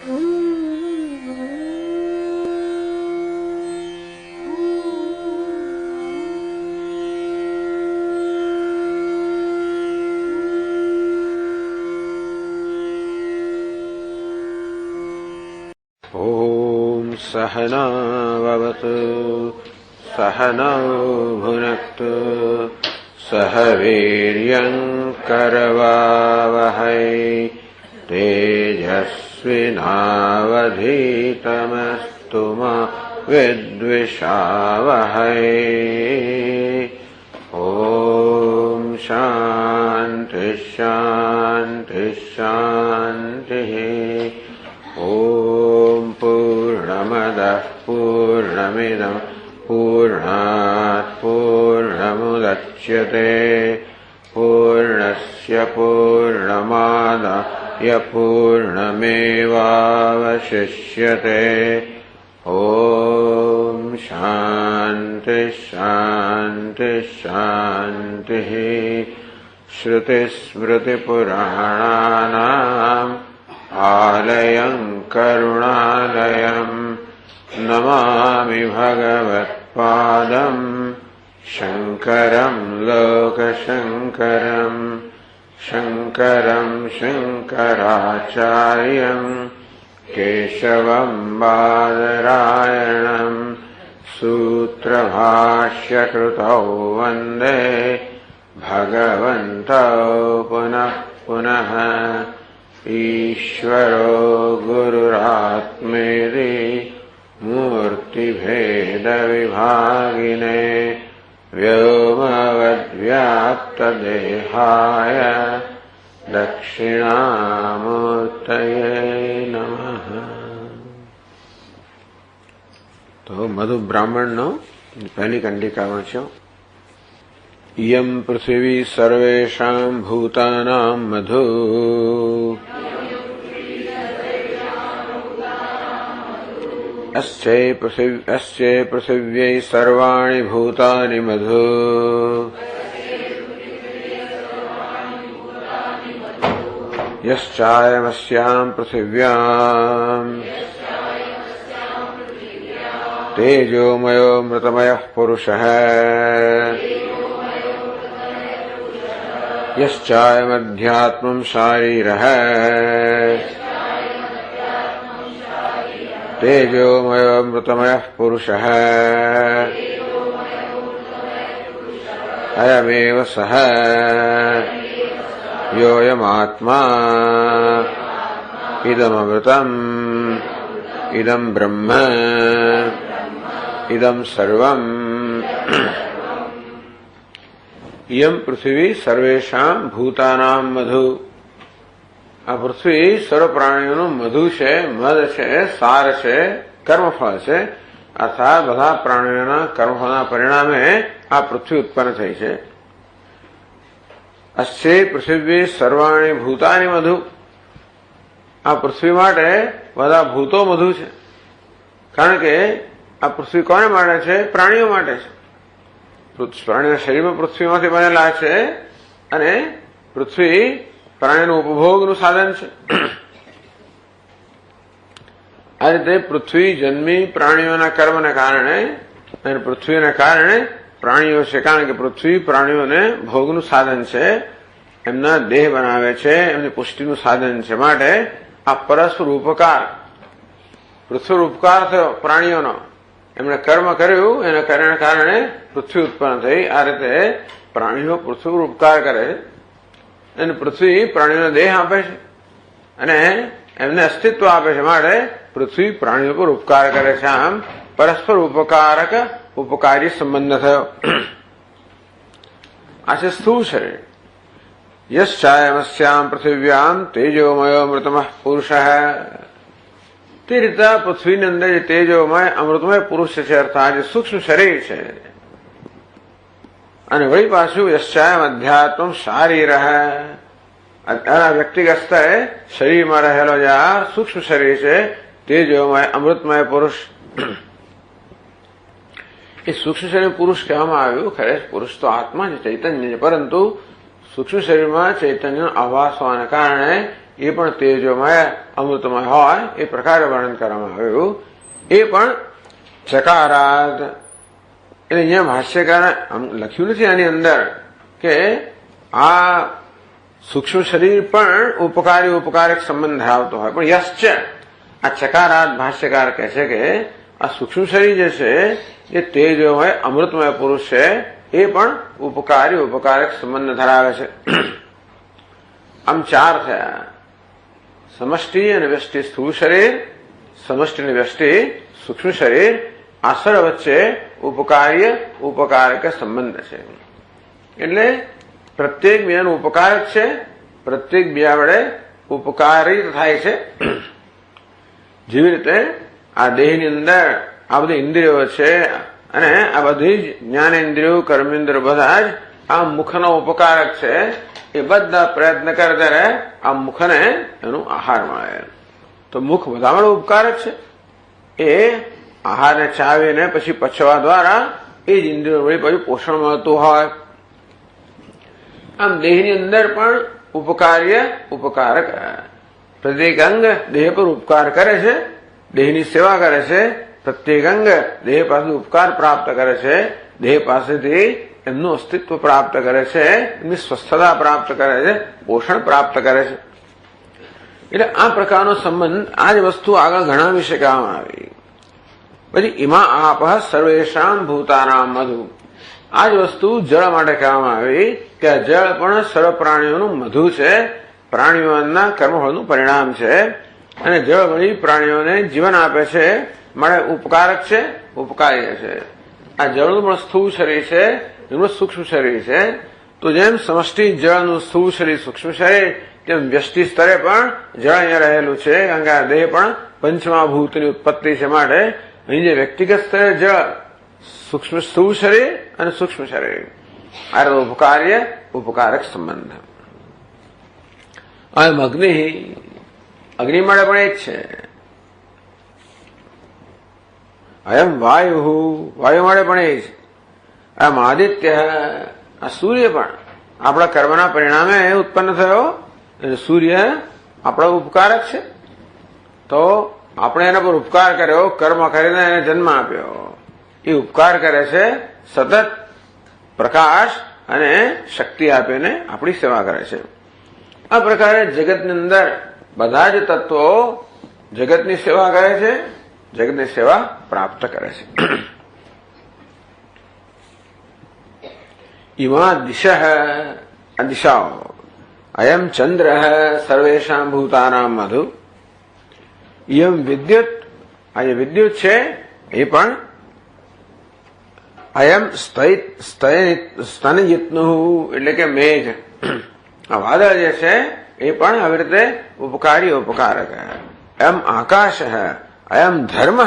ॐ सहनाववतु सहनौ भुनक्तु सह वीर्यङ्करवावहै तेजस्विनावधीतमस्तु मा विद्विषावहै। ॐ शान्ति शान्ति शान्तिः। ॐ पूर्णमदः पूर्णमिदं पूर्णात् पूर्णमुदच्यते पूर्णस्य पूर्णमादाय पूर्णमेवावशिष्यते। ॐ शान्ति शान्ति शान्तिः। श्रुतिस्मृतिपुराणानाम् आलयं करुणालयं नमामि भगवत्पादं शङ्करं लोकशङ्करं शङ्करं शङ्कराचार्यं केशवं बादरायणं सूत्रभाष्यकृतौ वन्दे भगवन्तौ पुनः पुनः। ईश्वरो गुरुरात्मेति मूर्तिभेदविभागिने व्योमवद्व्याप्तदेहाय दक्षिणामूर्तये नमः। तो मधु ब्राह्मण नो पहली कंडिका वांचो। इयं पृथिवी सर्वेषां भूतानां मधु अस्यै पृथिव्यै सर्वाणि भूतानि मधु यश्चायमस्यां पृथिव्याम् तेजोमयो मृतमयः पुरुषः यश्चायमध्यात्मं शारीरः तेजोमयो मृतमयः पुरुषः अयमेव सः योऽयमात्मा इदममृतम् इदं ब्रह्म इदं सर्वम्। इयं पृथ्वी सर्वेषां भूतानां मधु। આ પૃથ્વી સર્વ પ્રાણીઓનું મધુ છે, મધ છે, સાર છે, કર્મફળ છે. અર્થાત બધા પ્રાણીઓના કર્મફળના પરિણામે આ પૃથ્વી ઉત્પન્ન થઈ છે. અસ્ય પૃથિવી સર્વાણી ભૂતાની મધુ. આ પૃથ્વી માટે બધા ભૂતો મધુ છે. કારણ કે આ પૃથ્વી કોને માટે છે? પ્રાણીઓ માટે છે. પ્રાણીના શરીરમાં પૃથ્વીમાંથી બનેલા છે અને પૃથ્વી પ્રાણીનું ઉપભોગનું સાધન છે. આ રીતે પૃથ્વી જન્મી પ્રાણીઓના કર્મને કારણે અને પૃથ્વીને કારણે પ્રાણીઓ છે. કારણ કે પૃથ્વી પ્રાણીઓને ભોગનું સાધન છે, એમના દેહ બનાવે છે, એમની પુષ્ટિનું સાધન છે. માટે આ પરસ્પર ઉપકાર, પૃથ્વી ઉપકાર થયો પ્રાણીઓનો. એમણે કર્મ કર્યું, એના કારણે પૃથ્વી ઉત્પન્ન થઈ. આ રીતે પ્રાણીઓ પૃથ્વી પર ઉપકાર કરે છે અને પૃથ્વી પ્રાણીઓને દેહ આપે છે અને એમને અસ્તિત્વ આપે છે. માટે પૃથ્વી પ્રાણીઓ પર ઉપકાર કરે છે. આમ પરસ્પર ઉપકારક ઉપકારી સંબંધ થયો. આ છે સ્થૂળ શરીર. યશ્ચાયમસ્યામ પૃથિવ્યામ તેજોમયો અમૃતમઃ પુરુષ. તે રીતે પૃથ્વીની અંદર જે તેજોમય અમૃતમય પુરુષ છે, અર્થાત જે સૂક્ષ્મ શરીર છે. અને વળી પાછું યશ્ચાયમ અધ્યાત્મ શારીર. વ્યક્તિગત સ્તરે શરીરમાં રહેલો જે આ સૂક્ષ્મ શરીર છે, તેજોમય અમૃતમય પુરુષ. એ સૂક્ષ્મ શરીર પુરુષ કહેવામાં આવ્યું. ખરેખર પુરુષ તો આત્મા છે, ચૈતન્ય છે. પરંતુ સૂક્ષ્મ શરીરમાં ચૈતન્યનો આભાસ હોવાને કારણે એ પણ તેજોમય અમૃતમય હોય એ પ્રકારે વર્ણન કરવામાં આવ્યું. એ પણ ચકારાત એટલે અહીંયા ભાષ્યકારે લખ્યું નથી આની અંદર કે આ સૂક્ષ્મ શરીર પણ ઉપકારી ઉપકારક સંબંધ ધરાવતો હોય, પણ યશ્ચ આ ચકારાત ભાષ્યકાર કહે છે કે આ સૂક્ષ્મ શરીર જે છે એ તેજોમય અમૃતમય પુરુષ છે, એ પણ ઉપકારી ઉપકારક સંબંધ ધરાવે છે. આમ ચાર થયા, સમષ્ટિ અને વ્યષ્ટિ સ્થૂળ શરીર, સમષ્ટિ અને વ્યષ્ટિ સૂક્ષ્મ શરીર, આસળ વચ્ચે ઉપકાર્ય ઉપકારક સંબંધ છે. એટલે પ્રત્યેક બીજાનું ઉપકારક છે, પ્રત્યેક બીજા વડે ઉપકારી થાય છે. જેવી રીતે આ દેહની અંદર આ બધી ઇન્દ્રિયો છે અને આ બધી જ જ્ઞાનેન્દ્રિયો કર્મેન્દ્રિયો બધા જ આ મુખનો ઉપકારક છે. એ બધા પ્રયત્ન કરે ત્યારે આ મુખને એનું આહાર મળે. તો મુખ બધામાં ઉપકારક છે. એ આહારને ચાવીને પછી પચવા દ્વારા એ જ ઇન્દ્રિયો વળી પછી પોષણ મળતું હોય. આમ દેહની અંદર પણ ઉપકાર્ય ઉપકારક પ્રત્યેક અંગ દેહ પર ઉપકાર કરે છે, દેહની સેવા કરે છે. પ્રત્યેક અંગ દેહ પાસેથી ઉપકાર પ્રાપ્ત કરે છે, દેહ પાસેથી એમનું અસ્તિત્વ પ્રાપ્ત કરે છે, એમની સ્વસ્થતા પ્રાપ્ત કરે છે, પોષણ પ્રાપ્ત કરે છે. એટલે આ પ્રકારનો સંબંધ આ જ વસ્તુ આગળ ઘણા વિશે કહેવામાં આવી. પછી ઇમા આપ સર્વેશામ ભૂતાનામ મધુ, આ જ વસ્તુ જળ માટે કહેવામાં આવી કે જળ પણ સર્વ પ્રાણીઓનું મધુ છે, પ્રાણીઓના કર્મફળનું પરિણામ છે. અને જળ વળી પ્રાણીઓને જીવન આપે છે, માટે ઉપકારક છે, ઉપકાર્ય છે. આ જળનું પણ સ્થૂળ શરીર છે, એનું સૂક્ષ્મ શરીર છે. તો જેમ સમષ્ટિ જળનું સ્થૂળ શરીર સૂક્ષ્મ શરીર, તેમ વ્યષ્ટિ સ્તરે પણ જળ અહીંયા રહેલું છે. કારણ કે આ દેહ પણ પંચમહાભૂતની ઉત્પત્તિ છે, માટે અહીં જે વ્યક્તિગત સ્તરે જળ સૂક્ષ્મ સ્થૂળ શરીર અને સૂક્ષ્મ શરીર આ ઉપકાર્ય ઉપકારક સંબંધ. એમ અગ્નિ માટે પણ એ જ છે. અયમ વાયુ, વાયુ માટે પણ એ છે. આમ આદિત્ય, આ સૂર્ય પણ આપણા કર્મના પરિણામે ઉત્પન્ન થયો. સૂર્ય આપણા ઉપકારક છે. તો આપણે એના પર ઉપકાર કર્યો, કર્મ કરીને એને જન્મ આપ્યો. એ ઉપકાર કરે છે, સતત પ્રકાશ અને શક્તિ આપીને આપણી સેવા કરે છે. આ પ્રકારે જગતની અંદર બધા જ તત્વો જગતની સેવા કરે છે, જગતની સેવા પ્રાપ્ત કરે છે. ઇમા દિશ, આ દિશાઓ, અયમ ચંદ્ર સર્વેશામ ભૂતાનામ મધુ, ઇયમ વિદ્યુત, આ જે વિદ્યુત છે એ પણ અયમ સ્તનયિત્નુ એટલે કે મેઘ, આ વાદળ જે છે એ પણ આવી રીતે ઉપકારી ઉપકારક. એમ આકાશ, અયમ ધર્મ,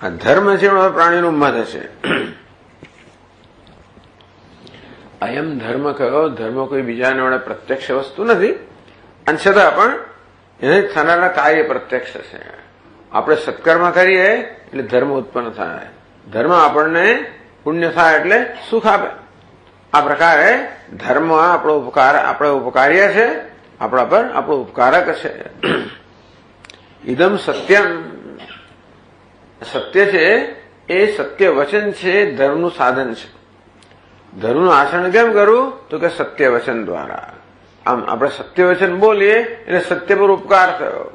આ ધર્મ છે પ્રાણીનું મધ છે. અયમ ધર્મ કયો? ધર્મ કોઈ બીજાને વડે પ્રત્યક્ષ વસ્તુ નથી, અને છતાં પણ એને થનારા કાર્ય પ્રત્યક્ષ છે. આપણે સત્કર્મ કરીએ એટલે ધર્મ ઉત્પન્ન થાય, ધર્મ આપણને પુણ્ય થાય એટલે સુખ આપે. આ પ્રકારે ધર્મ આપણો ઉપકાર, આપણે ઉપકાર્ય છે, આપણા પર આપણો ઉપકારક છે. ઇદમ સત્યમ, સત્ય છે એ સત્ય વચન છે, ધર્મનું સાધન છે. ધર્મનું આચરણ કેમ કરવું? તો કે સત્ય વચન દ્વારા. આમ આપણે સત્ય વચન બોલીએ એટલે સત્ય પર ઉપકાર થયો,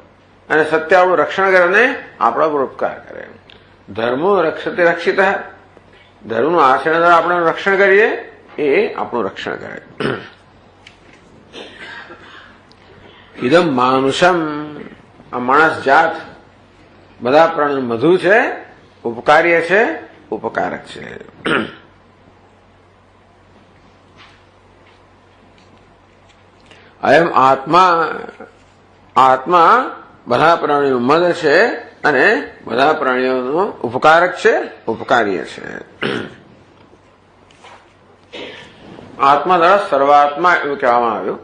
અને સત્ય આપણું રક્ષણ કરે ને આપણા પર ઉપકાર કરે. ધર્મો રક્ષતે રક્ષિત, ધર્મનું આચરણ દ્વારા આપણે રક્ષણ કરીએ એ આપણું રક્ષણ કરે. ઇદમ માનુષમ, આ માણસ જાત બધા પ્રાણીઓ મધુ છે, ઉપકાર્ય છે, ઉપકારક છે. અયમ આત્મા, આત્મા બધા પ્રાણીઓનું મધ છે અને બધા પ્રાણીઓનો ઉપકારક છે, ઉપકાર્ય છે. આત્મા દ્વારા સર્વાત્મા એવું કહેવામાં આવ્યું.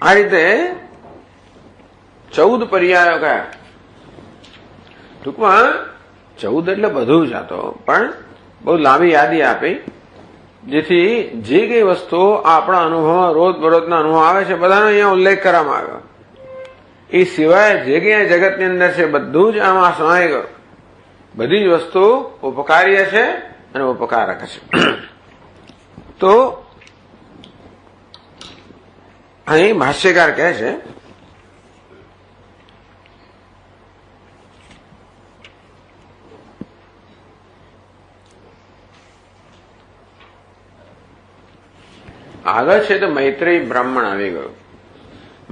આ રીતે 14 પર્યાયો કયા? ટૂંકમાં 14 એટલે બધું જ, આ તો પણ બહુ લાંબી યાદી આપી. જેથી જે કઈ વસ્તુઓ આપણા અનુભવમાં રોજબરોજના અનુભવ આવે છે બધાનો અહીંયા ઉલ્લેખ કરવામાં આવ્યો. એ સિવાય જે કઈ જગતની અંદર છે બધું જ આમાં સમાઈ ગયું. બધી જ વસ્તુ ઉપકાર્ય છે અને ઉપકારક છે. તો અહીં ભાષ્યકાર કહે છે આગળ છે તો મૈત્રેય બ્રાહ્મણ આવી ગયું.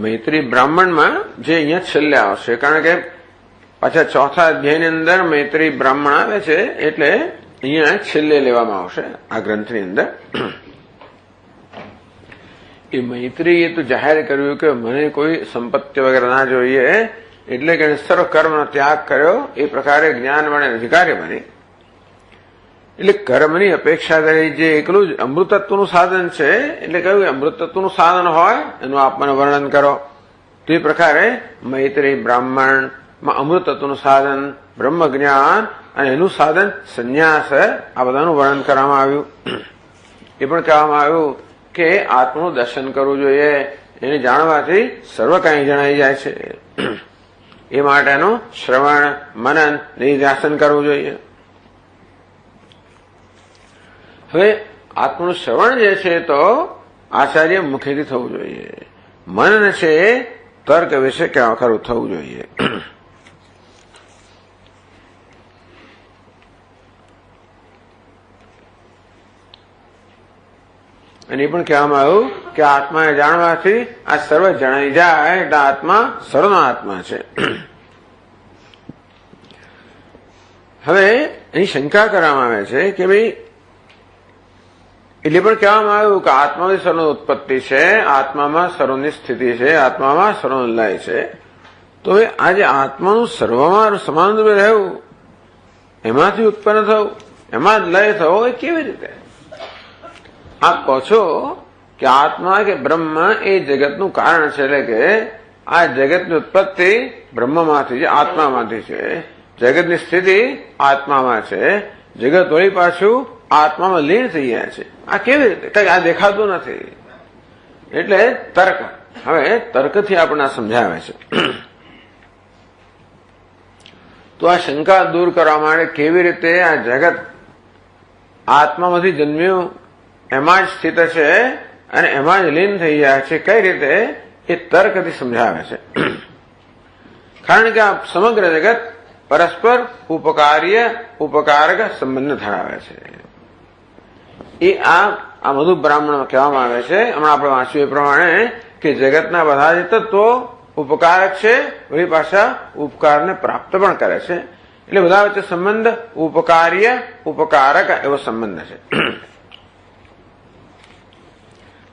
મૈત્રેય બ્રાહ્મણમાં જે અહીંયા છેલ્લે આવશે, કારણ કે પાછા ચોથા અધ્યાયની અંદર મૈત્રેય બ્રાહ્મણ આવે છે એટલે અહીંયા છેલ્લે લેવામાં આવશે આ ગ્રંથની અંદર. એ મૈત્રીએ તો જાહેર કર્યું કે મને કોઈ સંપત્તિ વગેરે ના જોઈએ, એટલે કે સર્વ કર્મનો ત્યાગ કર્યો. એ પ્રકારે જ્ઞાન વડે અધિકારી બની. એટલે કર્મની અપેક્ષા કરી જે એકલું જ અમૃતત્વનું સાધન છે, એટલે કહ્યું અમૃતત્વનું સાધન હોય એનું આપવાનું વર્ણન કરો. તે પ્રકારે મૈત્રેય બ્રાહ્મણમાં અમૃતત્વનું સાધન બ્રહ્મ જ્ઞાન અને એનું સાધન સંન્યાસ, આ બધાનું વર્ણન કરવામાં આવ્યું. એ પણ કહેવામાં આવ્યું કે આત્માનું દર્શન કરવું જોઈએ. એને જાણવાથી સર્વ કાંઈ જણાઈ જાય છે. એ માટેનું શ્રવણ મનન નિધ્યાસન કરવું જોઈએ. હવે આત્માનું શ્રવણ જે છે તો આચાર્ય મુખેથી થવું જોઈએ. મનન છે તર્ક વિશે ખરું થવું જોઈએ. અને એ પણ કહેવામાં આવ્યું કે આત્માને જાણવાથી આ સર્વ જણાઈ જાય એટલે આત્મા સર્વનો આત્મા છે. હવે અહીં શંકા કરવામાં આવે છે કે ભાઈ એટલે પણ કહેવામાં આવ્યું કે આત્માની સર્વની ઉત્પત્તિ છે, આત્મામાં સર્વની સ્થિતિ છે, આત્મામાં સર્વનો લય છે. તો હવે આ જે આત્માનું સર્વમાં સમાન રૂપે રહેવું, એમાંથી ઉત્પન્ન થવું, એમાં જ લય થવો, એ કેવી રીતે? આપ કહો છો કે આત્મા કે બ્રહ્મ એ જગતનું કારણ છે, એટલે કે આ જગતની ઉત્પત્તિ બ્રહ્મમાંથી છે, આત્મામાંથી છે. જગતની સ્થિતિ આત્મામાં છે. જગત વળી પાછું આત્મામાં લીન થઈ ગયા છે. આ કેવી રીતે? કઈ આ દેખાતું નથી. એટલે તર્ક, હવે તર્કથી આપણને સમજાવે છે. તો આ શંકા દૂર કરવા માટે કેવી રીતે આ જગત આત્મામાંથી જન્મ્યું, એમાં જ સ્થિત છે અને એમાં જ લીન થઈ જાય છે, કઈ રીતે એ તર્કથી સમજાવે છે. કારણ કે આ સમગ્ર જગત પરસ્પર ઉપકાર્ય ઉપકારક સંબંધ ધરાવે છે. એ આ મધુ બ્રાહ્મણ કહેવામાં આવે છે. હમણાં આપણે વાંચ્યું એ પ્રમાણે કે જગતના બધા જ તત્વો ઉપકારક છે, વળી પાછા ઉપકારને પ્રાપ્ત પણ કરે છે. એટલે બધા વચ્ચે સંબંધ ઉપકાર્ય ઉપકારક એવો સંબંધ છે.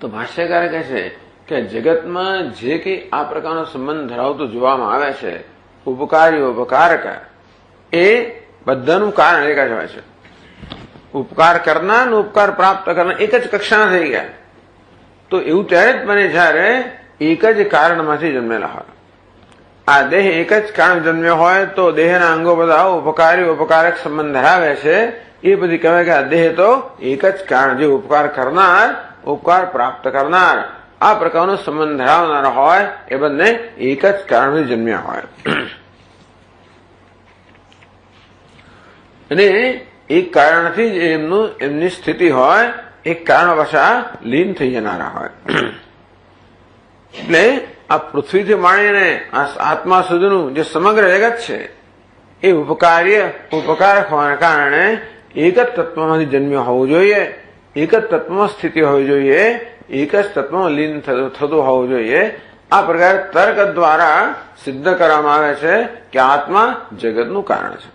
તો ભાષ્યકાર કહે છે કે જગતમાં જે કંઈ આ પ્રકારનો સંબંધ ધરાવતો જોવામાં આવે છે, ઉપકારી ઉપકારક, એ બધાનું કારણ એક જ હોય છે. ઉપકાર કરનાર અને ઉપકાર પ્રાપ્ત કરનાર એક જ કક્ષાના થઈ ગયા. તો એવું ત્યારે જ બને જ્યારે એક જ કારણમાંથી જન્મેલા હોય. આ દેહ એક જ કારણ જન્મ્યો હોય તો દેહના અંગો બધા ઉપકારી ઉપકારક સંબંધ ધરાવે છે. એ બધી કહેવાય કે આ દેહ તો એક જ કારણ, જે ઉપકાર કરનાર ઉપકાર પ્રાપ્ત કરનાર આ પ્રકારનો સંબંધ ધરાવનાર હોય એ બંને એક જ કારણથી જન્મ્યા હોય. અને એક કારણથી જ એમની સ્થિતિ હોય, એક કારણ પાછા લીન થઈ જનારા હોય. એટલે આ પૃથ્વીથી માંડીને આ આત્મા સુધીનું જે સમગ્ર જગત છે એ ઉપકાર્ય ઉપકારક હોવાના કારણે એક જ તત્વમાંથી જન્મ્યો હોવું જોઈએ, એક જ તત્વમાં સ્થિતિ હોવી જોઈએ, એક જ તત્વમાં લીન થતું હોવું જોઈએ. આ પ્રકારે તર્ક દ્વારા સિદ્ધ કરવામાં આવે છે કે આત્મા જગતનું કારણ છે.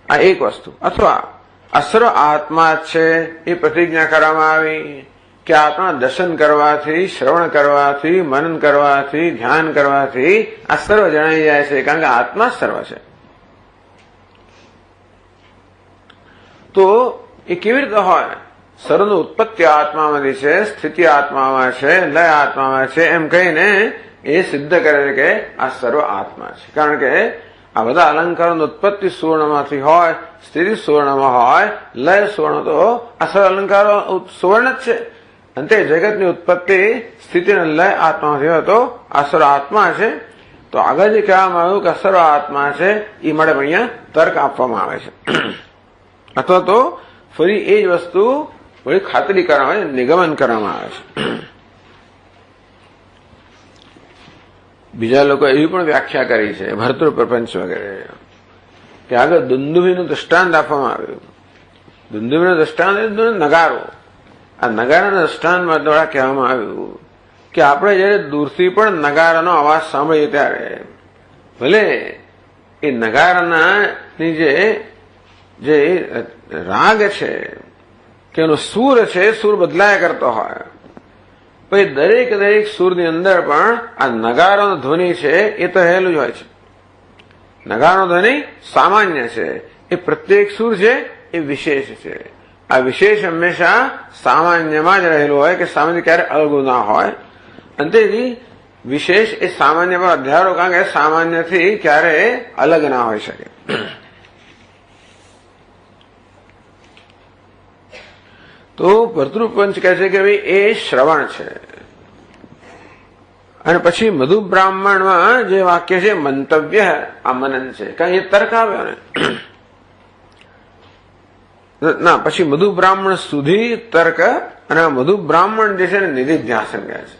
આ એક વસ્તુ. અથવા અસર્વ આત્મા છે એ પ્રતિજ્ઞા કરવામાં આવી કે આત્મા દર્શન કરવાથી, શ્રવણ કરવાથી, મનન કરવાથી, ધ્યાન કરવાથી આ સર્વ જણાઈ જાય છે, કારણ કે આત્મા સર્વ છે. તો એ કેવી રીતે હોય? સર્વનું ઉત્પત્તિ આત્મામાંથી છે, સ્થિતિ આત્મામાં છે, લય આત્મામાં છે, એમ કહીને એ સિદ્ધ કરે છે કે આ સર્વ આત્મા છે. કારણ કે આ બધા અલંકારોની ઉત્પત્તિ સુવર્ણમાંથી હોય, સ્થિતિ સુવર્ણમાં હોય, લય સુવર્ણ, તો આ સર્વ અલંકારો સુવર્ણ જ છે. અને તે જગતની ઉત્પત્તિ સ્થિતિ અને લય આત્મામાંથી હોય તો આ સર્વ આત્મા છે. તો આગળ જે કહેવામાં આવ્યું કે સર્વ આત્મા છે એ માટે અહીંયા તર્ક આપવામાં આવે છે. અથવા તો ફરી એ જ વસ્તુ વળી ખાતરી કરવામાં આવે, નિગમન કરવામાં આવે છે. બીજા લોકો એવી પણ વ્યાખ્યા કરી છે, ભરતૃ પ્રપંચ વગેરે, કે આગળ દુંદુભીનું દ્રષ્ટાંત આપવામાં આવ્યું. દુંદુભીનું દ્રષ્ટાંત નગારો. આ નગારાના દ્રષ્ટાંતમાં દ્વારા કહેવામાં આવ્યું કે આપણે જયારે દૂરથી પણ નગારાનો અવાજ સાંભળીએ ત્યારે ભલે એ નગારાની જે રાગ છે કે એનો સૂર છે, સૂર બદલાયા કરતો હોય, પછી દરેક સૂરની અંદર પણ આ નગારાનો ધ્વનિ છે એ તો રહેલું જ હોય છે. નગારાનો ધ્વનિ સામાન્ય છે, એ પ્રત્યેક સૂર છે એ વિશેષ છે. આ વિશેષ હંમેશા સામાન્યમાં જ રહેલું હોય કે સામાન્ય ક્યારે અલગું ના હોય. અને તેથી વિશેષ એ સામાન્ય પર અધ્યારો, કારણ કે સામાન્યથી ક્યારે અલગ ના હોઈ શકે. તો ભરતૃપંચ કહે છે કે ભાઈ એ શ્રવણ છે. અને પછી મધુ બ્રાહ્મણમાં જે વાક્ય છે મંતવ્ય, આ મનન છે, કારણ એ તર્ક આવ્યો ને ના, પછી મધુ બ્રાહ્મણ સુધી તર્ક, અને મધુ બ્રાહ્મણ જે છે ને નિધિધ્યાસન કહે છે.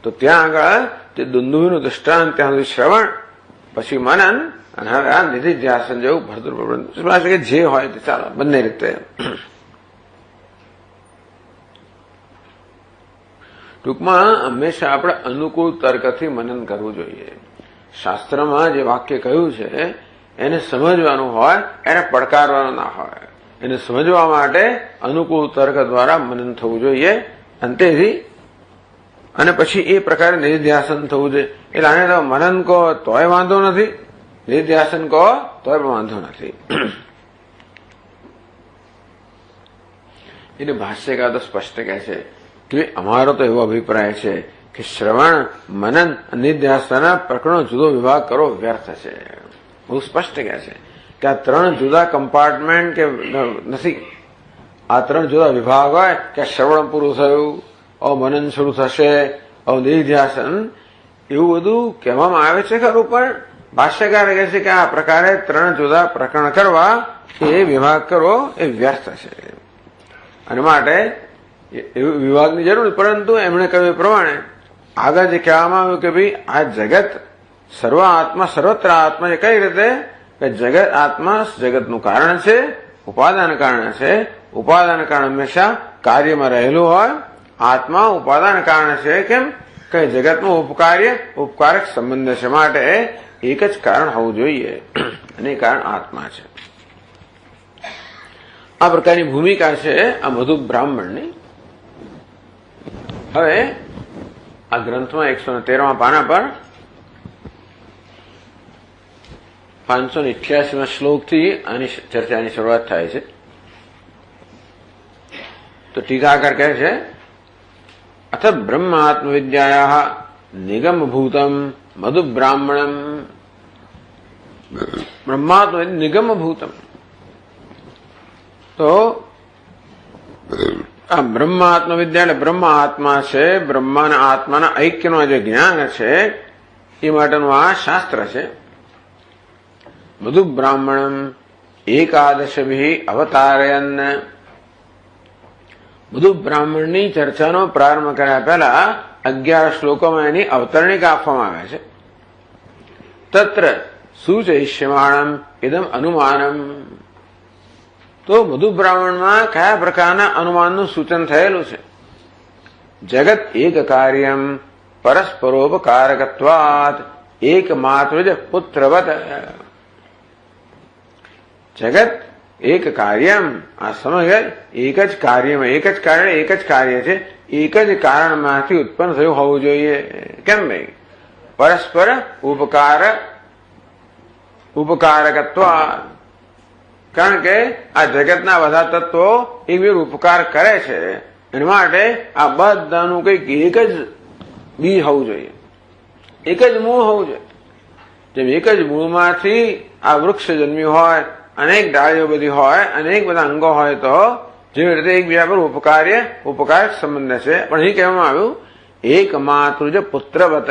તો ત્યાં આગળ તે દુંદુભીનું દ્રષ્ટાંત, ત્યાં સુધી શ્રવણ, પછી મનન, અને હવે આ નિધિધ્યાસન જેવું ભરતૃ કે જે હોય તે ચાલો બંને રીતે. ટૂંકમાં હંમેશા આપણે અનુકૂળ તર્કથી મનન કરવું જોઈએ. શાસ્ત્રમાં જે વાક્ય કહ્યું છે એને સમજવાનું હોય, એને પડકારવાનું ના હોય. એને સમજવા માટે અનુકૂળ તર્ક દ્વારા મનન થવું જોઈએ. અંતેથી અને પછી એ પ્રકારે નિધિધ્યાસન થવું જોઈએ. એટલે આને તો મનન કહો તોય વાંધો નથી, નિધિધ્યાસન કહો તોય પણ વાંધો નથી. એટલે ભાષ્યકાર તો સ્પષ્ટ કહે છે કે અમારો તો એવો અભિપ્રાય છે કે શ્રવણ, મનન, નિધિધ્યાસનના પ્રકરણો જુદો વિભાગ કરો વ્યર્થ છે. બહુ સ્પષ્ટ કહે છે કે આ ત્રણ જુદા કમ્પાર્ટમેન્ટ કે નથી. આ ત્રણ જુદા વિભાગ હોય કે શ્રવણ પૂરું થયું, મનન શરૂ થશે, નિધિધ્યાસન, એવું બધું કહેવામાં આવે છે ખરું, પણ ભાષ્યકાર કહે છે કે આ પ્રકારે ત્રણ જુદા પ્રકરણ કરવા, એ વિભાગ કરવો એ વ્યર્થ છે. અને માટે એવું વિભાગની જરૂર, પરંતુ એમણે કહ્યું એ પ્રમાણે આગળ જે કહેવામાં આવ્યું કે ભાઈ આ જગત સર્વ આત્મા, સર્વત્ર આત્મા, એ કઈ રીતે કે જગત આત્મા જગતનું કારણ છે, ઉપાદાન કારણ છે. ઉપાદાન કારણ હંમેશા કાર્યમાં રહેલું હોય. આત્મા ઉપાદાન કારણ છે. કેમ કે જગતનું ઉપકારક સંબંધ છે. માટે એક જ કારણ હોવું જોઈએ, અને એ કારણ આત્મા છે. આ પ્રકારની ભૂમિકા છે આ મધુ બ્રાહ્મણની. હવે આ ગ્રંથમાં 113 પાના પર 588 શ્લોકથી આની ચર્ચાની શરૂઆત થાય છે. તો ટીકાકાર કહે છે, અથ બ્રહ્માત્મવિદ્યાયાઃ નિગમભૂતમ મધુ બ્રાહ્મણમ. બ્રહ્માત્મ નિગમભૂતમ. તો આ બ્રહ્માત્મ વિદ્યા એટલે બ્રહ્મ આત્મા છે. બ્રહ્માના આત્માના ઐક્યનું જે જ્ઞાન છે એ માટેનું આ શાસ્ત્ર છે. મધુ બ્રાહ્મણમ એકાદશભિ અવતારયન. મધુ બ્રાહ્મણની ચર્ચાનો પ્રારંભ કર્યા પહેલા 11 શ્લોકોમાં એની અવતરણિકા આપવામાં આવે છે. તત્ર સૂચયિષ્યમાણમ ઇદમ અનુમાનમ. તો મધુ બ્રાહ્મણમાં કયા પ્રકારના અનુમાનનું સૂચન થયેલું છે? જગત એક કાર્યમ પરસ્પરોપકારકત્વાત એકમાત્ર પુત્રવત. જગત એક કાર્યમ, આ સમય એક જ કાર્યમાં, એક જ કારણ, એક જ કાર્ય છે, એક જ કારણમાંથી ઉત્પન્ન થયું હોવું જોઈએ. કેમ ભાઈ? પરસ્પર ઉપકારકત્વ. કારણ કે આ જગતના બધા તત્વો એકબીજો ઉપકાર કરે છે. એના માટે આ બધાનું કંઈક એક જ બીજ હોવું જોઈએ, એક જ મૂળ હોવું જોઈએ. જેમ એક જ મૂળમાંથી આ વૃક્ષ જન્મ્યું હોય, અનેક ડાળીઓ બધી હોય, અનેક બધા અંગો હોય, તો જેવી રીતે એકબીજા પર ઉપકારક સંબંધ છે. પણ અહીં કહેવામાં આવ્યું એક માતૃજ પુત્રવત,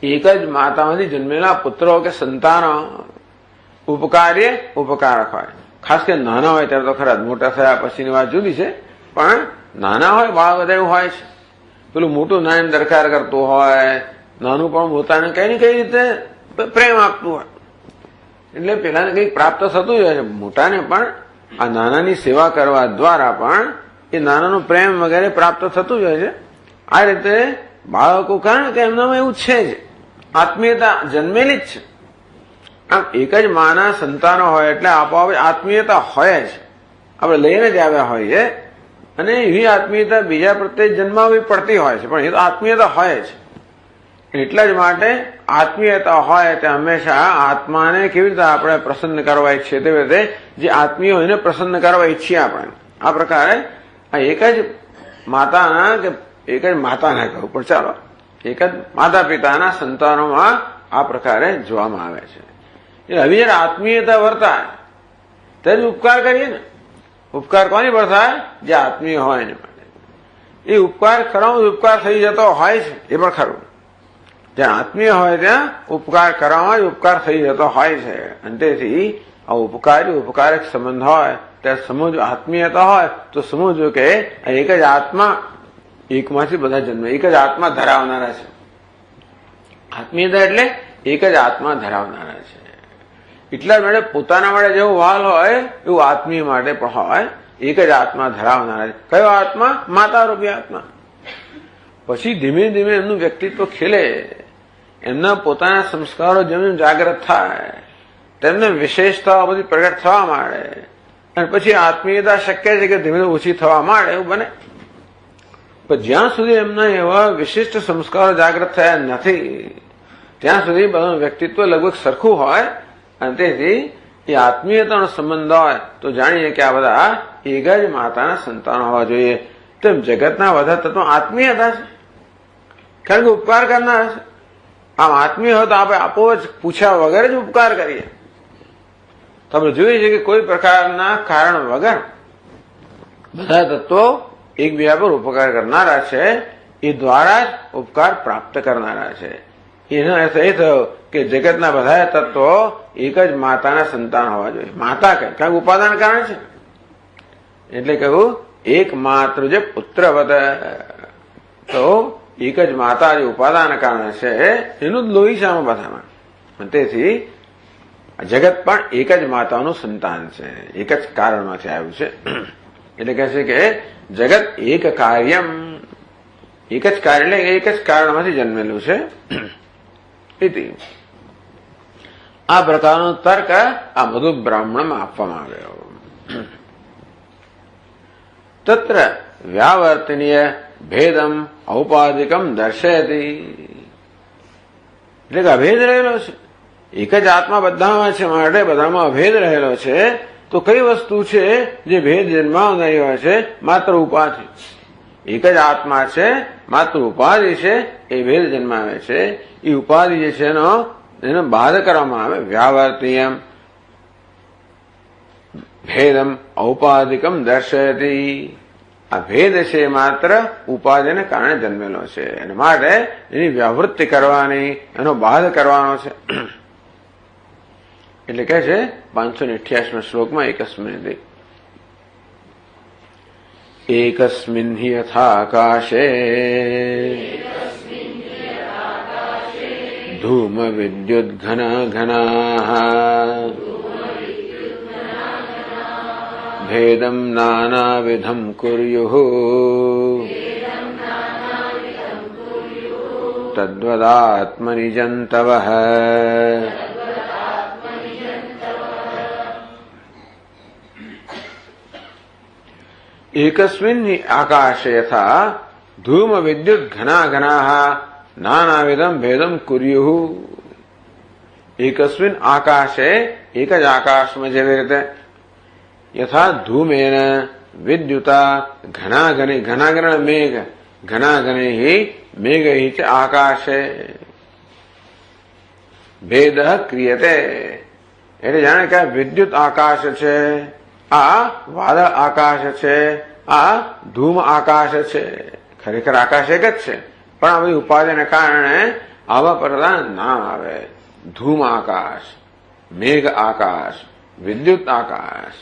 એક જ માતામાંથી જન્મેલા પુત્રો કે સંતાનો ઉપકારક હોય. ખાસ કરીને નાના હોય ત્યારે તો ખરા, મોટા થયા પછીની વાત જુદી છે, પણ નાના હોય બાળ બધા એવું હોય છે. પેલું મોટું નાની દરકાર કરતું હોય, નાનું પણ પોતાને કઈ ને કઈ રીતે પ્રેમ આપતું હોય, એટલે પેલાને કંઈક પ્રાપ્ત થતું જ હોય છે. મોટાને પણ આ નાનાની સેવા કરવા દ્વારા પણ એ નાનાનું પ્રેમ વગેરે પ્રાપ્ત થતું જ હોય છે. આ રીતે બાળકો, કારણ કે એમનામાં એવું છે જ, આત્મીયતા જન્મેલી જ છે. આમ એક જ માના સંતાનો હોય એટલે આપોઆપ આત્મીયતા હોય જ, આપણે લઈને જ આવ્યા હોઈએ, અને એવી આત્મીયતા બીજા પ્રત્યે જન્માવી પડતી હોય છે, પણ એ તો આત્મીયતા હોય જ. એટલા જ માટે આત્મીયતા હોય તે હંમેશા આત્માને કેવી રીતે આપણે પ્રસન્ન કરવા ઈચ્છીએ તેવી રીતે જે આત્મીય હોય એને પ્રસન્ન કરવા ઈચ્છીએ આપણે. આ પ્રકારે આ એક જ માતાના કે એક જ માતાના કહું, પણ ચાલો એક જ માતા પિતાના સંતાનોમાં આ પ્રકારે જોવામાં આવે છે. હવે જયારે આત્મીયતા વર્તાય ત્યારે ઉપકાર કરીએ ને, ઉપકાર કોની પર થાય? જે આત્મીય હોય એને માટે. એ ઉપકાર કરવામાં ઉપકાર થઈ જતો હોય છે, એ પણ ખરું. જ્યાં આત્મીય હોય ત્યાં ઉપકાર કરવામાં જ ઉપકાર થઈ જતો હોય છે. અને તેથી આ ઉપકારક સંબંધ હોય ત્યારે સમજવું, આત્મીયતા હોય તો સમજવું કે એક જ આત્મા, એકમાંથી બધા જન્મે, એક જ આત્મા ધરાવનારા છે. આત્મીયતા એટલે એક જ આત્મા ધરાવનારા છે. એટલા માટે પોતાના માટે જેવું વાલ હોય એવું આત્મીય માટે પણ હોય, એક જ આત્મા ધરાવનારા છે. કયો આત્મા? માતા રૂપી આત્મા. પછી ધીમે ધીમે એમનું વ્યક્તિત્વ ખીલે, એમના પોતાના સંસ્કારો જેમ જાગૃત થાય, તેમને વિશેષતાઓ બધી પ્રગટ થવા માંડે, અને પછી આત્મીયતા શક્ય છે કે ધીમે ઓછી થવા માંડે, એવું બને. પણ જ્યાં સુધી એમના એવા વિશિષ્ટ સંસ્કારો જાગૃત થયા નથી ત્યાં સુધી બધાનું વ્યક્તિત્વ લગભગ સરખું હોય, અને તેથી એ આત્મીયતાનો સંબંધ હોય તો જાણીએ કે આ બધા એક જ માતાના સંતાનો હોવા જોઈએ. તેમ જગતના બધા તત્વો આત્મીયતા છે, કારણ કે ઉપકાર કરનાર છે. આમ આત્મીય હોય તો આપણે આપો જ પૂછ્યા વગર જ ઉપકાર કરીએ. તમે જોઈએ છે કે કોઈ પ્રકારના કારણ વગર બધા તત્વો એકબીજા પર ઉપકાર કરનારા છે, એ દ્વારા જ ઉપકાર પ્રાપ્ત કરનારા છે. એનો અર્થ એ થયો કે જગતના બધા તત્વો એક જ માતાના સંતાન હોવા જોઈએ. માતા કહે કારણ કે ઉપાદાન કારણ છે, એટલે કહ્યું એક માત્ર જે પુત્રવત, તો એક જ માતા જે ઉપાદાન કારણ છે એનું જ લોહી છે આમાં બધામાં. તેથી જગત પણ એક જ માતાનું સંતાન છે, એક જ કારણમાંથી આવ્યું છે. એટલે કહે છે કે જગત એક કાર્યમ, એક જ કાર્ય એટલે એક જ કારણમાંથી જન્મેલું છે. આ પ્રકારનો તર્ક આ મધુ બ્રાહ્મણમાં આપવામાં આવ્યો. તત્ર વ્યાવર્તનીય ભેદમ ઔપાધિકમ દર્શયતી, એટલે કે અભેદ રહેલો છે. એક જ આત્મા બધામાં છે માટે બધામાં અભેદ રહેલો છે. તો કઈ વસ્તુ છે જે ભેદ જન્માવનારી હોય છે? માત્ર ઉપાધિ. એક જ આત્મા છે, માત્ર ઉપાધિ છે એ ભેદ જન્માવે છે. એ ઉપાધિ જે છે એનો બાદ કરવામાં આવે. વ્યાવર્તીયમ ભેદમ ઔપાધિકમ દર્શયતી, આ ભેદ છે માત્ર ઉપાધિને કારણે જન્મેલો છે, એના માટે એની વ્યાવૃત્તિ કરવાની, એનો બાદ કરવાનો છે. એટલે કહે છે 588 શ્લોકમાં એકસ્મિન હિ યથાકાશે ધૂમ વિદ્યુત ઘના ઘના ભેદમ નાનાવિધમ કુર્યુઃ તદ્વદાત્મનિ જંતવઃ. એકસ્મિન આકાશે યથા ધૂમ વિદ્યુત ઘના ઘના નાનાવિધમ ભેદમ કુર્યુઃ. એકસ્મિન આકાશે, એક જ આકાશમાં જેવી રીતે યથા ધૂમેન વિદ્યુતા ઘના ઘને, ઘના ઘના મેઘ, ઘના ઘને મેઘ ચ આકાશે, ભેદ ક્રિયતે. એટલે જાણે કે આ વિદ્યુત આકાશ છે, આ વાદળ આકાશ છે, આ ધૂમ આકાશ છે. ખરેખર આકાશ એક જ છે, પણ આ બધી ઉપાધિને કારણે આવા પડતા નામ આવે. ધૂમ આકાશ, મેઘ આકાશ, વિદ્યુત આકાશ.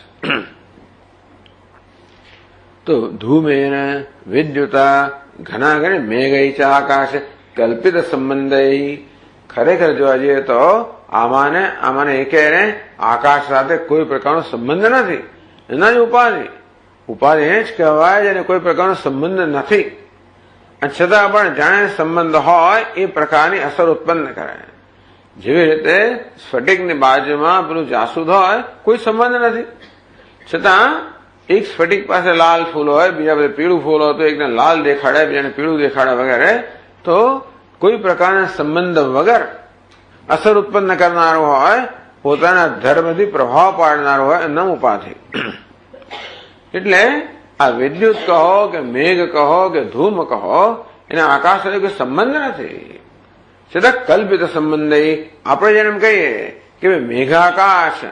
તો ધૂમેન વિદ્યુતા ઘનાઘને મેઘ આકાશ કલ્પિત સંબંધ. ખરેખર જોવા જઈએ તો આમાંને એકેને આકાશ સાથે કોઈ પ્રકારનો સંબંધ નથી. એના જ ઉપાધિ એ જ કહેવાય જેને કોઈ પ્રકારનો સંબંધ નથી, અને છતાં પણ જાણે સંબંધ હોય એ પ્રકારની અસર ઉત્પન્ન કરે. જેવી રીતે સ્ફટિકની બાજુમાં પેલું જાસૂદ હોય, કોઈ સંબંધ નથી, છતાં એક સ્ફટિક પાસે લાલ ફૂલ હોય, બીજા બધા પીળું ફૂલ હોય, તો એકને લાલ દેખાડે, બીજાને પીળું દેખાડે વગેરે. તો કોઈ પ્રકારના સંબંધ વગર અસર ઉત્પન્ન કરનારું હોય, પોતાના ધર્મથી પ્રભાવ પાડનારું હોય, એમ ઉપાધિ. એટલે આ વિદ્યુત કહો કે મેઘ કહો કે ધૂમ કહો, એને આકાશ સાથે કોઈ સંબંધ નથી, છતાં કલ્પિત સંબંધ. આપણે જેને એમ કહીએ કે મેઘાકાશ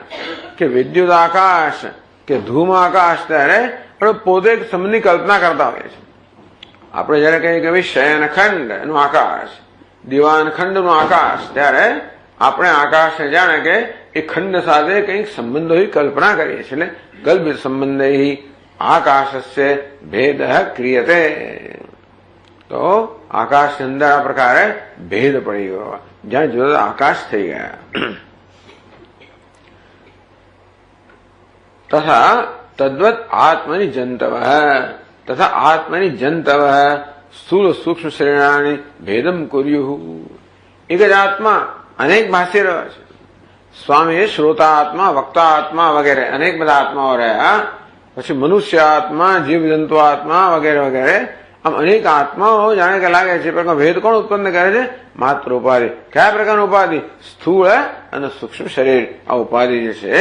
કે વિદ્યુત આકાશ કે ધૂમ આકાશ, ત્યારે આપણે પોતે એક સંબંધની કલ્પના કરતા હોઈએ છીએ. આપણે જયારે કહીએ કે શયનખંડ એનું આકાશ, દિવાનખંડનું આકાશ, ત્યારે આપણે આકાશને જાણે કે એ ખંડ સાથે કંઈક સંબંધોની કલ્પના કરીએ છીએ. એટલે કલ્પિત સંબંધ આકાશસ્ય ભેદ ક્રિયતે. તો આકાશની અંદર આ પ્રકારે ભેદ પડી ગયો, જ્યાં જુદા આકાશ થઈ ગયા. તથા તદ્વત આત્મની જંતવ, તથા આત્મની જંતવ સ્થૂળ સૂક્ષ્મ શરીરાણી ભેદમ કુર્યું. એક જ આત્મા અનેક ભાષી રહ્યો છે. સ્વામીએ શ્રોતા આત્મા, વક્તા આત્મા વગેરે અનેક બધા આત્માઓ રહ્યા. પછી મનુષ્ય આત્મા, જીવ જંતુ આત્મા વગેરે વગેરે, આમ અનેક આત્માઓ જાણે કે લાગે છે. પણ ભેદ કોણ ઉત્પન્ન કરે છે? માત્ર ઉપાધિ. કયા પ્રકારની ઉપાધિ? સ્થૂળ અને સૂક્ષ્મ શરીર. આ ઉપાધિ જે છે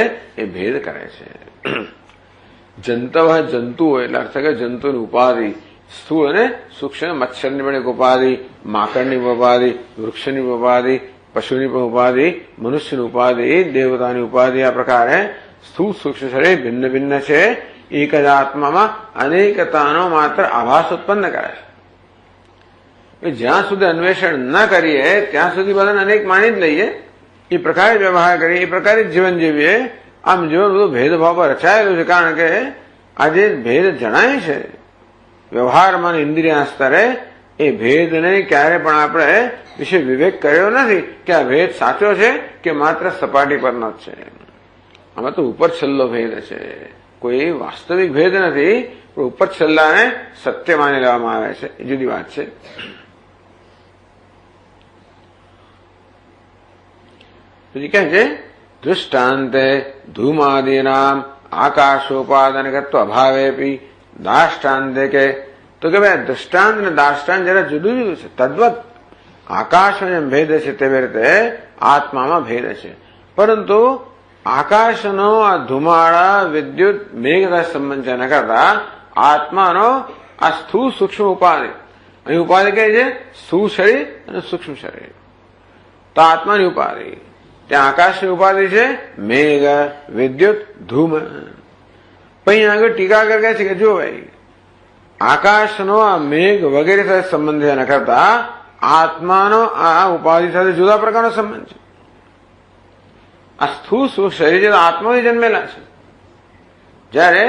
એ ભેદ કરે છે. જંતવ જંતુઓ એટલે અર્થ કે જંતુની ઉપાધિ. સ્થૂળ અને સૂક્ષ્મ, મચ્છરની પણ એક ઉપાધિ, માકડની ઉપાધિ, વૃક્ષની ઉપાધિ, પશુની પણ ઉપાધિ, મનુષ્યની ઉપાધિ, દેવતાની ઉપાધિ. આ પ્રકારે સ્થૂળ સૂક્ષ્મ શરીર ભિન્ન ભિન્ન છે. એક જ આત્મામાં અનેકતાનો માત્ર આભાસ ઉત્પન્ન કરે છે. જ્યાં સુધી અન્વેષણ ન કરીએ ત્યાં સુધી બધાને અનેક માની જ લઈએ, એ પ્રકારે વ્યવહાર કરીએ, એ પ્રકારે જીવન જીવીએ. આમ જીવન બધું ભેદભાવ પર રચાયેલું છે. કારણ કે આજે ભેદ જણાય છે વ્યવહારમાં, ઇન્દ્રિય સ્તરે. એ ભેદને ક્યારે પણ આપણે વિશે વિવેક કર્યો નથી કે આ ભેદ સાચો છે કે માત્ર સપાટી પરનો જ છે. આમાં તો ઉપર છેલ્લો ભેદ છે, કોઈ વાસ્તવિક ભેદ નથી, પણ ઉપર છેલ્લાને સત્ય માની લેવામાં આવે છે. એ જુદી વાત છે. પછી કહે છે દૃષ્ટાંતે ધૂમાદીનામ આકાશોપાદાનકત્વ અભાવેપી દાષ્ટાંતે. કે તો કે ભાઈ દૃષ્ટાંત અને દાષ્ટાંત જરા જુદું જુદું છે. તદ્વત આકાશમાં જેમ ભેદ છે તેવી રીતે આત્મામાં ભેદ છે. પરંતુ આકાશનો આ ધુમાડા વિદ્યુત મેઘ સંબંધ છે, એના કરતા આત્માનો આ સ્થૂળ સૂક્ષ્મ ઉપાધિ. અહીં ઉપાધિ કઈ છે? સ્થૂળ શરીર અને સૂક્ષ્મ શરીર. તો આત્માની ઉપાધિ, ત્યાં આકાશની ઉપાધિ છે મેઘ, વિદ્યુત, ધૂમ. પછી આગળ ટીકાકર કહે છે કે જો ભાઈ આકાશનો આ મેઘ વગેરે સાથે સંબંધ છે, એના કરતા આત્માનો આ ઉપાધિ સાથે જુદા પ્રકારનો સંબંધ છે. આ સ્થૂળ સૂક્ષ્મ શરીર છે આત્માથી જન્મેલા છે. જયારે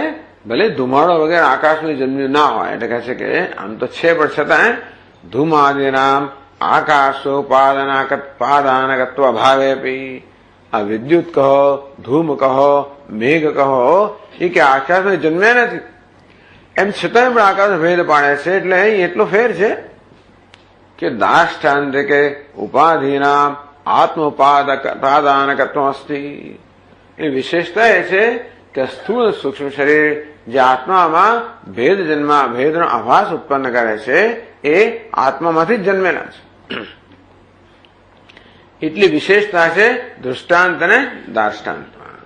ભલે ધુમાડો વગેરે આકાશમાં જન્મ્યું ના હોય, એટલે કહે છે કે આમ તો છે, પણ છતાં ધૂમાદિનામ આકાશોપાદાનકત્વ અભાવેપી. આ વિદ્યુત કહો, ધૂમ કહો, મેઘ કહો, એ કે આકાશમાં જન્મ્યા નથી, એમ છતાંય પણ આકાશ ભેદ પાડે છે. એટલે અહીં એટલો ફેર છે કે દાષ્ટાંત કે ઉપાધિનામ આત્મોપાદાનકત્વ અસ્તિ. એ વિશેષતા એ છે કે સ્થૂળ સૂક્ષ્મ શરીર જે આત્મામાં ભેદનો આભાસ ઉત્પન્ન કરે છે એ આત્મામાંથી જ જન્મેલા છે. એટલી વિશેષતા છે દૃષ્ટાંત અને દાષ્ટાંતમાં.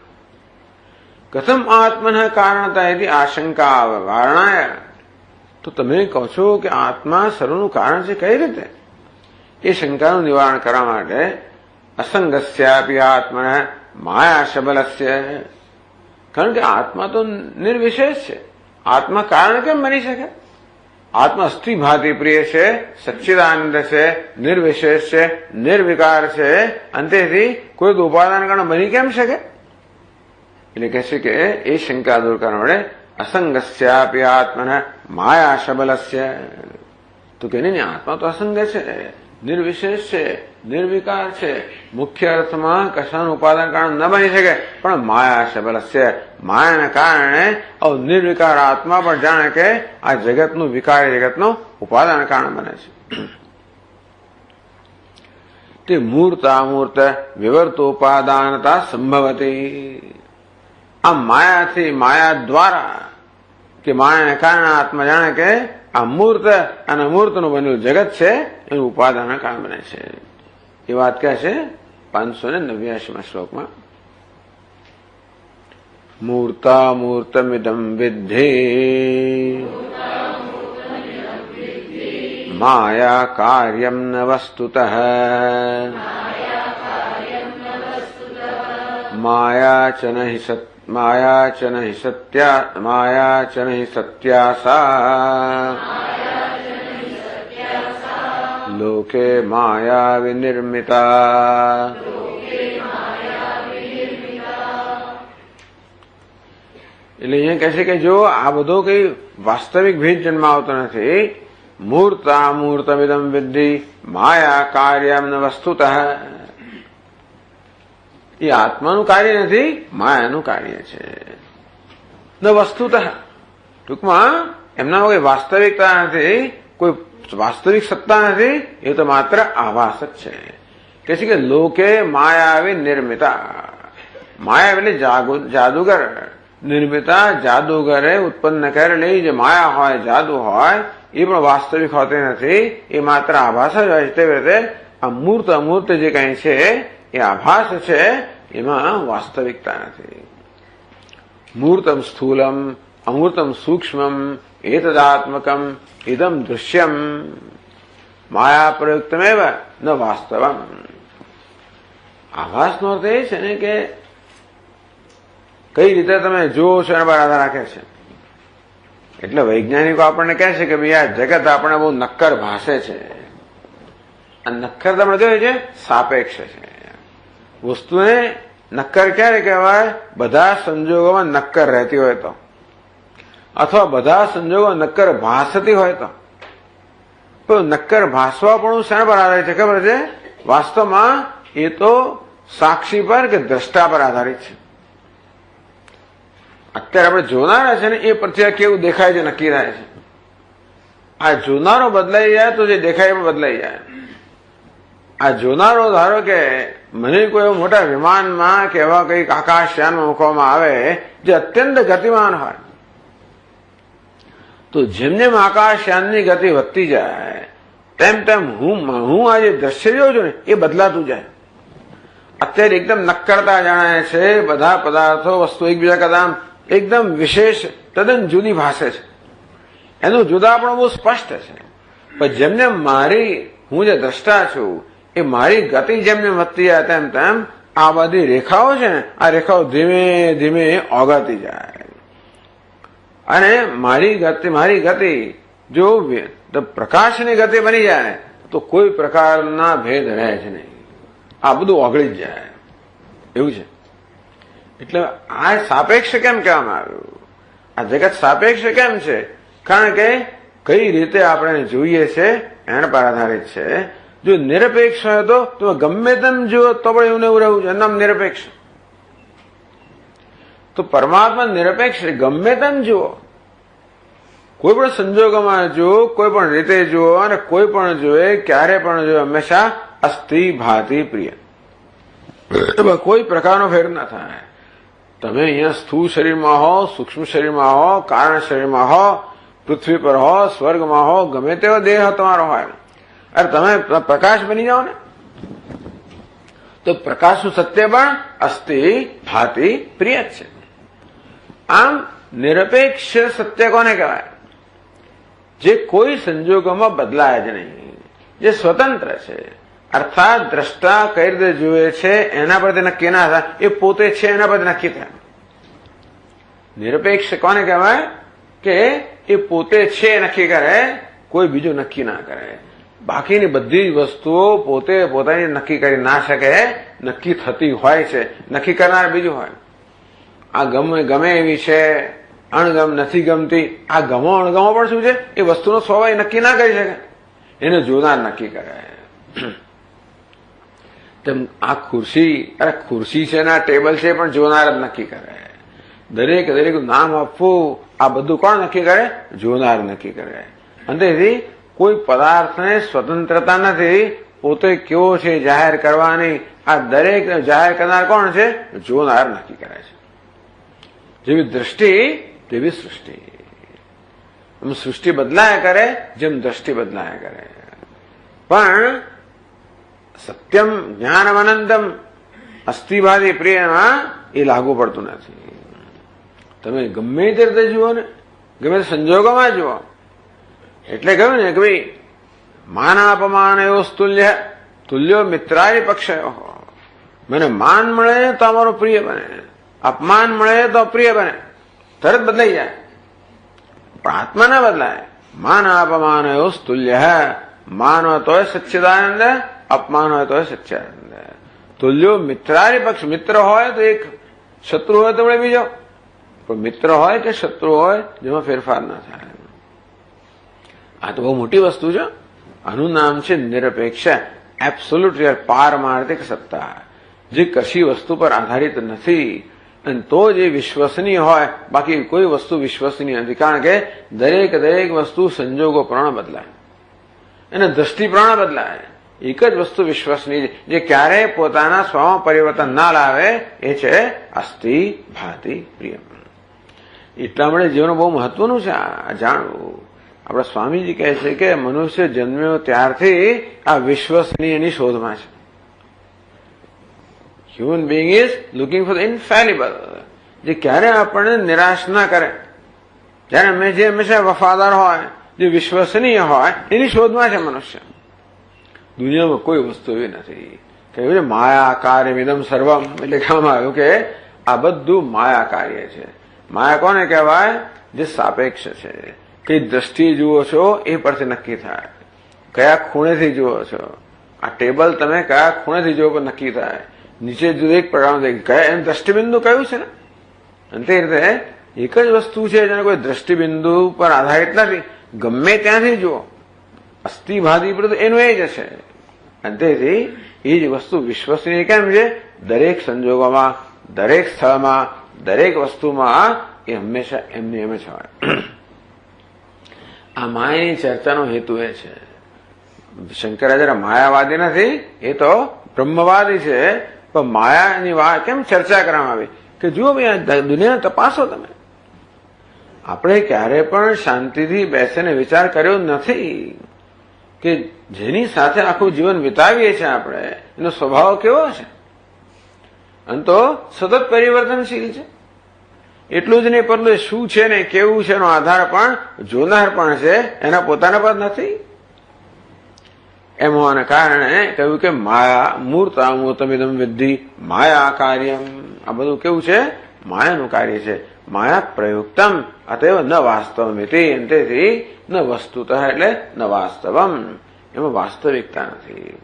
કથમ આત્મન કારણતા એથી આશંકા વારણાય. તો તમે કહો છો કે આત્મા સર્વનું કારણ છે, કઈ રીતે? એ શંકાનું નિવારણ કરવા માટે અસંગસ્યાપી આત્મન માયા શબલસ્ય. કારણ કે આત્મા તો નિર્વિશેષ છે. આત્મા કારણ કેમ બની શકે? આત્મા અસ્થિ ભાતિ પ્રિય છે, સચ્ચિદાનંદ છે, નિર્વિશેષ છે, નિર્વિકાર છે, અંતેથી કોઈ ઉપાદાન કારણ બની કેમ શકે? એટલે કહે છે કે એ શંકા દૂર કરવા માટે અસંગસ્યાપી આત્મન માયા શબલસ્ય. તો કે નહીં, આત્મા તો અસંગ છે, નિર્વિશેષ છે, નિર્વિકાર છે, મુખ્ય અર્થમાં કશાનું ઉપાદાન કારણ ન બની શકે, પણ માયા શબલસ્ય, માયાના કારણે નિર્વિકાર આત્મા પણ જાણે કે આ જગતનું વિકારી જગતનું ઉપાદાન કારણ બને છે. તે મૂર્ત અમૂર્ત વિવર્તોપાદાનતા સંભવતી. આ માયાથી, માયા દ્વારા કે માયાને કારણે આત્મા જાણે કે આ મૂર્ત અને અમૂર્તનું બનેલું જગત છે એનું ઉપાદાન કારણ બને છે. એ વાત કહે છે 589 શ્લોકમાં. મૂર્તામૂર્તમિદં વિદ્ધિ માયા કાર્યમ ન વસ્તુતઃ માયા ચ નહિ સત્યાસા લોકે માયા વિનિર્મિતા. એટલે અહીંયા કહે છે કે જો આ બધો કઈ વાસ્તવિક ભેદ જન્માવતો નથી. મૂર્તામૂર્તમિદં વિદ્ધિ માયા કાર્યમ ન વસ્તુતઃ. એ આત્માનું કાર્ય નથી, માયાનું કાર્ય છે. ન વસ્તુતઃ, ટૂંકમાં એમના કોઈ વાસ્તવિકતા નથી, કોઈ વાસ્તવિક સત્તા નથી, એ તો માત્ર આભાસ જ છે. કે છે કે લોકે માયાવી નિર્મિતા. માયા એટલે જાદુગર. નિર્મિતા જાદુગરે ઉત્પન્ન કરેલી જે માયા હોય, જાદુ હોય, એ પણ વાસ્તવિક હોતી નથી, એ માત્ર આભાસ જ હોય છે. તેવી રીતે આ મૂર્ત અમૂર્ત જે કંઈ છે એ આભાસ છે, એમાં વાસ્તવિકતા નથી. મૂર્તમ સ્થૂલમ અમૂર્તમ સૂક્ષ્મમ એતદાત્મકમ ઇદમ દૃશ્યમ માયા પ્રયુક્તમેવ ન વાસ્તવમ. આભાસનો અર્થ એ છે ને કે કઈ રીતે તમે જુઓ છો એના પર આધાર રાખે છે. એટલે વૈજ્ઞાનિકો આપણને કહે છે કે ભાઈ આ જગત આપણે બહુ નક્કર ભાષે છે. આ નક્કર આપણે જોઈએ છે સાપેક્ષ છે. વસ્તુને નક્કર ક્યારે કહેવાય? બધા સંજોગોમાં નક્કર રહેતી હોય તો, અથવા બધા સંજોગો નક્કર ભાસતી હોય તો. પણ નક્કર ભાસવા પણ શેના પર આધારિત છે ખબર છે? વાસ્તવમાં એ તો સાક્ષી પર કે દ્રષ્ટા પર આધારિત છે. અત્યારે આપણે જોનારા છે ને એ પરથી કેવું દેખાય છે નક્કી થાય છે. આ જોનારો બદલાઈ જાય તો જે દેખાય પણ બદલાઈ જાય. આ જોનારો ધારો કે મને કોઈ એવા મોટા વિમાનમાં કે એવા કંઈક આકાશયાનમાં મૂકવામાં આવે જે અત્યંત ગતિમાન હોય, તો જેમ જેમ આકાશયાનની ગતિ વધતી જાય તેમ તેમ હું આ જે દ્રશ્ય જોઉં છું ને એ બદલાતું જાય. અત્યારે એકદમ નક્કરતા જણાય છે. બધા પદાર્થો વસ્તુ એકબીજા કરતા એકદમ વિશેષ તદ્દન જુદી ભાષે છે. એનું જુદા પણ બહુ સ્પષ્ટ છે. પણ જેમ જેમ હું જે દ્રષ્ટા છું એ મારી ગતિ જેમ જેમ વધતી જાય તેમ તેમ આ બધી રેખાઓ છે ને, આ રેખાઓ ધીમે ધીમે ઓગળતી જાય. અને મારી ગતિ જો પ્રકાશની ગતિ બની જાય તો કોઈ પ્રકારના ભેદ રહે જ નહીં. આ બધું ઓગળી જ જાય એવું છે. એટલે આ સાપેક્ષ કેમ કહેવામાં આવ્યું? આ જગત સાપેક્ષ કેમ છે? કારણ કે કઈ રીતે આપણે જોઈએ છે એના પર આધારિત છે. જો નિરપેક્ષ હોય તો તમે ગમે તેમ જુઓ તો પણ એવું એવું રહેવું છે, નામ નિરપેક્ષ. તો પરમાત્મા નિરપેક્ષ, ગમે તેમ જુઓ, કોઈ પણ સંજોગોમાં જુઓ, કોઈ પણ રીતે જુઓ, અને કોઈ પણ જોએ, ક્યારે પણ જોએ, હંમેશા અસ્થિ ભાતિ પ્રિય. કોઈ પ્રકારનો ફેર ના થાય. તમે અહીંયા સ્થૂળ શરીરમાં હો, સૂક્ષ્મ શરીરમાં હો, કારણ શરીરમાં હો, પૃથ્વી પર હો, સ્વર્ગમાં હો, ગમે તેવો દેહ તમારો હોય, અરે તમે પ્રકાશ બની જાઓ ને તો પ્રકાશનું સત્ય પણ અસ્થિ ભાતિ પ્રિય જ છે. આમ નિરપેક્ષ સત્ય કોને કહેવાય? જે કોઈ સંજોગોમાં બદલાય જ નહીં, જે સ્વતંત્ર છે. અર્થાત દ્રષ્ટા કઈ રીતે જુએ છે એના પરથી નક્કી ના થાય, એ પોતે છે એના પરથી નક્કી થાય. નિરપેક્ષ કોને કહેવાય? કે એ પોતે છે નક્કી કરે, કોઈ બીજું નક્કી ના કરે. બાકીની બધી જ વસ્તુઓ પોતે પોતાની નક્કી કરી ના શકે, નક્કી થતી હોય છે, નક્કી કરનાર બીજું હોય. આ ગમે એવી છે, અણગમ નથી ગમતી, આ ગમો અણગમો પણ શું છે? એ વસ્તુનો સ્વભાવ નક્કી ના કરી શકે, એને જોનાર નક્કી કરે. તેમ આ ખુરશી છે ને આ ટેબલ છે પણ જોનાર જ નક્કી કરે. દરેક નામ આપવું આ બધું કોણ નક્કી કરે? જોનાર નક્કી કરે. અને તેથી કોઈ પદાર્થને સ્વતંત્રતા નથી પોતે કેવો છે જાહેર કરવાની. આ દરેક જાહેર કરનાર કોણ છે? જોનાર નક્કી કરે છે. જેવી દ્રષ્ટિ તેવી સૃષ્ટિ. એમ સૃષ્ટિ બદલાયા કરે જેમ દ્રષ્ટિ બદલાયા કરે. પણ સત્યમ જ્ઞાનમ અનંતમ અસ્થિવાદી પ્રિયમાં એ લાગુ પડતું નથી. તમે ગમે તે રીતે જુઓ ને, ગમે તે સંજોગોમાં જુઓ. એટલે કહ્યું ને કે ભાઈ માનાપમાન એવો તુલ્યો મિત્રાય પક્ષ. મને માન મળે તો અમારો પ્રિય બને, અપમાન મળે તો અપ્રિય બને, તરત બદલાઈ જાય. પણ આત્મા ના બદલાય. માનાપમાન એવો તુલ્ય. માન હોય તોય સચ્ચિદાનંદ, અપમાન હોય તોય સચ્ચિદાનંદ. તુલ્યો મિત્રાય પક્ષ. મિત્ર હોય તો એક, શત્રુ હોય તો વળે બીજો. પણ મિત્ર હોય કે શત્રુ હોય જેમાં ફેરફાર ના થાય. આ તો બહુ મોટી વસ્તુ છે. આનું નામ છે નિરપેક્ષ, એબ્સોલ્યુટ રિયલ, પારમાર્થિક સત્તા, જે કશી વસ્તુ પર આધારિત નથી. અને તો જે વિશ્વસનીય હોય, બાકી કોઈ વસ્તુ વિશ્વસનીય નથી. કારણ કે દરેક વસ્તુ સંજોગો પ્રમાણે બદલાય, એને દ્રષ્ટિ પ્રમાણે બદલાય. એક જ વસ્તુ વિશ્વસનીય જે ક્યારેય પોતાના સ્વમાં પરિવર્તન ના લાવે એ છે અસ્થિ ભાતિ પ્રિય. એટલા માટે જીવન બહુ મહત્વનું છે આ જાણવું. આપણા સ્વામીજી કહે છે કે મનુષ્ય જન્મ્યો ત્યારથી આ વિશ્વસનીયની શોધમાં છે. Human being is looking for the infallible, જે ક્યારે આપણને નિરાશ ના કરે, જ્યારે જે હંમેશા વફાદાર હોય, જે વિશ્વસનીય હોય, એની શોધમાં છે મનુષ્ય. દુનિયામાં કોઈ વસ્તુ એવી નથી. કહ્યું છે માયા કાર્યમિદમ સર્વમ, એટલે કહેવામાં આવ્યું કે આ બધું માયા કાર્ય છે. માયા કોને કહેવાય? જે સાપેક્ષ છે. કઈ દ્રષ્ટિએ જુઓ છો એ પરથી નક્કી થાય. કયા ખૂણેથી જુઓ છો, આ ટેબલ તમે કયા ખૂણેથી જુઓ પર નક્કી થાય. નીચે જુદો એક પ્રકાર કયા એમ દ્રષ્ટિબિંદુ કયું છે ને. અને તે રીતે એક જ વસ્તુ છે જેને કોઈ દ્રષ્ટિબિંદુ પર આધારિત નથી. ગમે ત્યાંથી જુઓ અસ્થિભાદી પર એનું એ જ છે. અને તેથી એ જ વસ્તુ વિશ્વસનીય કેમ છે? દરેક સંજોગોમાં, દરેક સ્થળમાં, દરેક વસ્તુમાં એ હંમેશા એમની એમ જ હોય. આ માયાની ચર્ચાનો હેતુ એ છે. શંકરાચાર્ય માયાવાદી નથી, એ તો બ્રહ્મવાદી છે. પણ માયાની વાત કેમ ચર્ચા કરવામાં આવી કે જુઓ ભાઈ દુનિયા તપાસો તમે. આપણે ક્યારે પણ શાંતિથી બેસીને વિચાર કર્યો નથી કે જેની સાથે આખું જીવન વિતાવીએ છીએ આપણે, એનો સ્વભાવ કેવો છે. અને તો સતત પરિવર્તનશીલ છે. એટલું જ નહીં, પરંતુ શું છે ને કેવું છે એનો આધાર પણ જોનાર પણ છે, એના પોતાના પર નથી. એમ હોવાના કારણે કહ્યું કે માયા મૂર્તામૂર્તમિદમ વિદ્ધિ માયા કાર્યમ. આ બધું કેવું છે? માયાનું કાર્ય છે. માયા પ્રયુક્તમ અતએવ ન વાસ્તવમ ઇતિ. તેથી ન વસ્તુતઃ એટલે ન વાસ્તવમ. એમાં વાસ્તવિકતા નથી,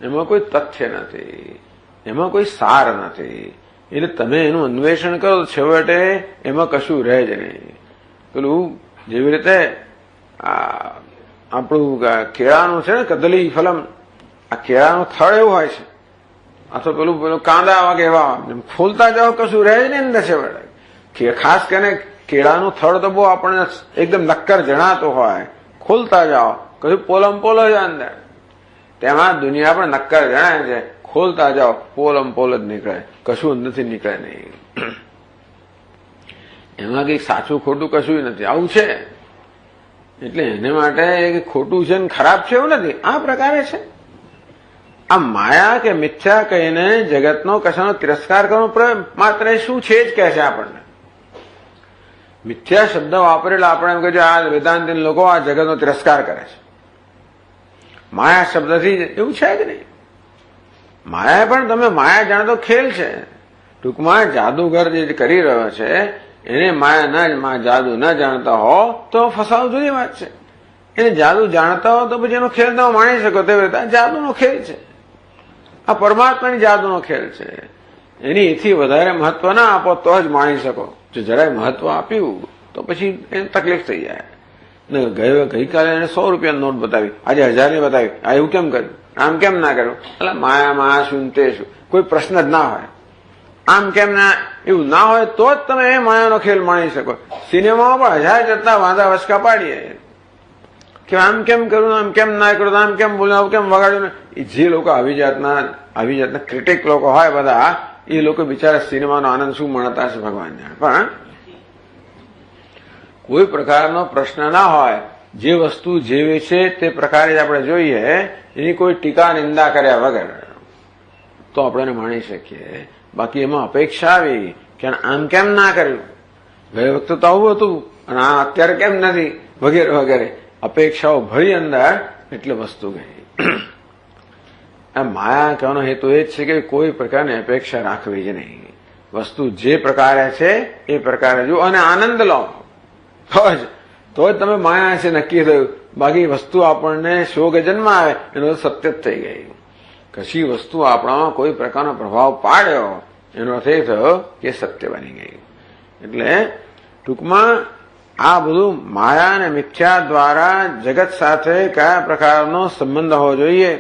એમાં કોઈ તથ્ય નથી, એમાં કોઈ સાર નથી. એટલે તમે એનું અન્વેષણ કરો તો છેવટે એમાં કશું રહે જ નહીં. પેલું જેવી રીતે આપણું કેળાનું છે ને કદલી ફલમ, આ કેળાનું થળ એવું હોય છે, અથવા પેલું કાંદા વાગે એવા ખોલતા જાઓ કશું રહે જ નહીં અંદર છેવટે. ખાસ કરીને કેળાનું થળ તો બહુ આપણને એકદમ નક્કર જણાતું હોય, ખોલતા જાઓ કશું પોલમ પોલો જ અંદર. તેમાં દુનિયા પણ નક્કર જણાય છે, ખોલતા જાઓ પોલમ પોલ જ નીકળે, કશું નથી નીકળે નહીં. એમાં કઈ સાચું ખોટું કશું નથી, આવું છે. એટલે એને માટે ખોટું છે ને ખરાબ છે એવું નથી, આ પ્રકારે છે. આ માયા કે મિથ્યા કહીને જગતનો કશાનો તિરસ્કાર કરવાનો માત્ર શું છે જ કહે છે આપણને. મિથ્યા શબ્દ વાપરેલા આપણે એમ કહે છે આ વેદાંતી લોકો આ જગતનો તિરસ્કાર કરે છે. માયા શબ્દથી એવું છે જ નહીં. માયા પણ તમે માયા જાણતો ખેલ છે. ટૂંકમાં જાદુગર જે કરી રહ્યો છે એને માયા જાદુ ન જાણતા હો તો ફસાવ જુદી વાત છે. એને જાદુ જાણતા હો તો પછી એનો ખેલ તમે માણી શકો. તે જાદુનો ખેલ છે. આ પરમાત્માની જાદુનો ખેલ છે. એની એથી વધારે મહત્વ ના આપો તો જ માણી શકો. જો જરાય મહત્વ આપ્યું તો પછી એને તકલીફ થઈ જાય. ગઈકાલે એને 100 રૂપિયાની નોટ બતાવી, આજે 1000ની બતાવી. આ એવું કેમ કર્યું, આમ કેમ ના કર્યું? એટલે માયામાં શું તે શું, કોઈ પ્રશ્ન જ ના હોય. આમ કેમ ના, એવું ના હોય તો જ તમે એ માયાનો ખેલ માણી શકો. સિનેમામાં પણ 1000 કરતા વાંધા વચકા પાડીએ કે આમ કેમ કરું, આમ કેમ ના કરું, આમ કેમ બોલ્યું, આમ કેમ વગાડ્યું. જે લોકો આવી જાતના ક્રિટિક લોકો હોય બધા, એ લોકો બિચારા સિનેમાનો આનંદ શું માણતા હશે ભગવાન જાણે. પણ કોઈ પ્રકારનો પ્રશ્ન ના હોય, જે વસ્તુ જેવી છે તે પ્રકારે જ આપણે જોઈએ, એની કોઈ ટીકા નિંદા કર્યા વગર તો આપણે માણી શકીએ. બાકી એમાં અપેક્ષા આવી કે આમ કેમ ના કર્યું, ગઈ વખતે તો આવું હતું અને આ અત્યારે કેમ નથી, વગેરે વગેરે અપેક્ષાઓ ભરી અંદર, એટલે વસ્તુ ગઈ. આ માયા કહેવાનો હેતુ એ જ છે કે કોઈ પ્રકારની અપેક્ષા રાખવી જ નહીં. વસ્તુ જે પ્રકારે છે એ પ્રકારે જુઓ અને આનંદ લો, તો જ તમે માયા છે નક્કી થયું. બાકી વસ્તુ આપણને શોક જન્મ આવે એનો સત્ય જ થઈ ગઈ. કશી વસ્તુ આપણામાં કોઈ પ્રકારનો પ્રભાવ પાડ્યો એનો અર્થ એ થયો કે સત્ય બની ગઈ. એટલે ટૂંકમાં આ બધું માયા અને મિથ્યા દ્વારા જગત સાથે કયા પ્રકારનો સંબંધ હોવો જોઈએ,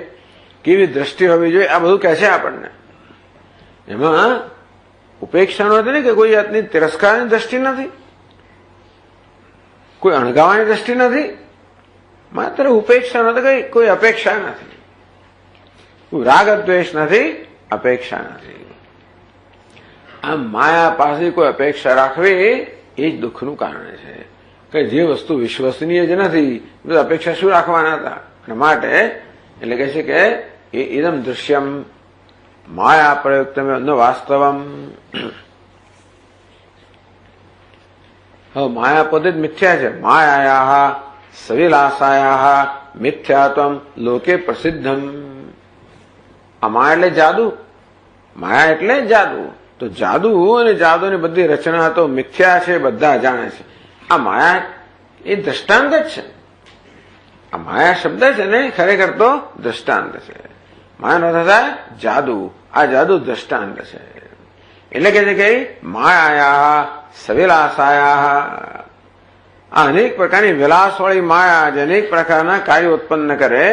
કેવી દ્રષ્ટિ હોવી જોઈએ, આ બધું કહે છે આપણને. એમાં ઉપેક્ષાનો નથી ને કે કોઈ જાતની તિરસ્કારની દ્રષ્ટિ નથી, કોઈ અણગાવાની દ્રષ્ટિ નથી, માત્ર ઉપેક્ષા નથી, કોઈ અપેક્ષા નથી, કોઈ રાગ દ્વેષ નથી, અપેક્ષા નથી. આ માયા પાસે કોઈ અપેક્ષા રાખવી એ જ દુઃખનું કારણ છે કે જે વસ્તુ વિશ્વસનીય જ નથી, અપેક્ષા શું રાખવાના હતા. અને માટે એટલે કહે છે કે ઇદમ દૃશ્યમ માયા પ્રયુક્તમ ન વાસ્તવમ. હવે માયા પોતે જ મિથ્યા છે. માયાયા સવિલાસાયા મિથ્યાત્વમ લોકે પ્રસિદ્ધમ. આ માયા એટલે જાદુ, માયા એટલે જાદુ. તો જાદુ અને જાદુની બધી રચના તો મિથ્યા છે, બધા જાણે છે. આ માયા એ દ્રષ્ટાંત જ છે. આ માયા શબ્દ છે ને ખરેખર તો દ્રષ્ટાંત છે. માયાનો અર્થ થાય જાદુ. આ જાદુ દ્રષ્ટાંત છે. એટલે કે છે કે માયા સવિલાસાયા, આ અનેક પ્રકારની વિલાસવાળી માયા જે અનેક પ્રકારના કાર્યો ઉત્પન્ન કરે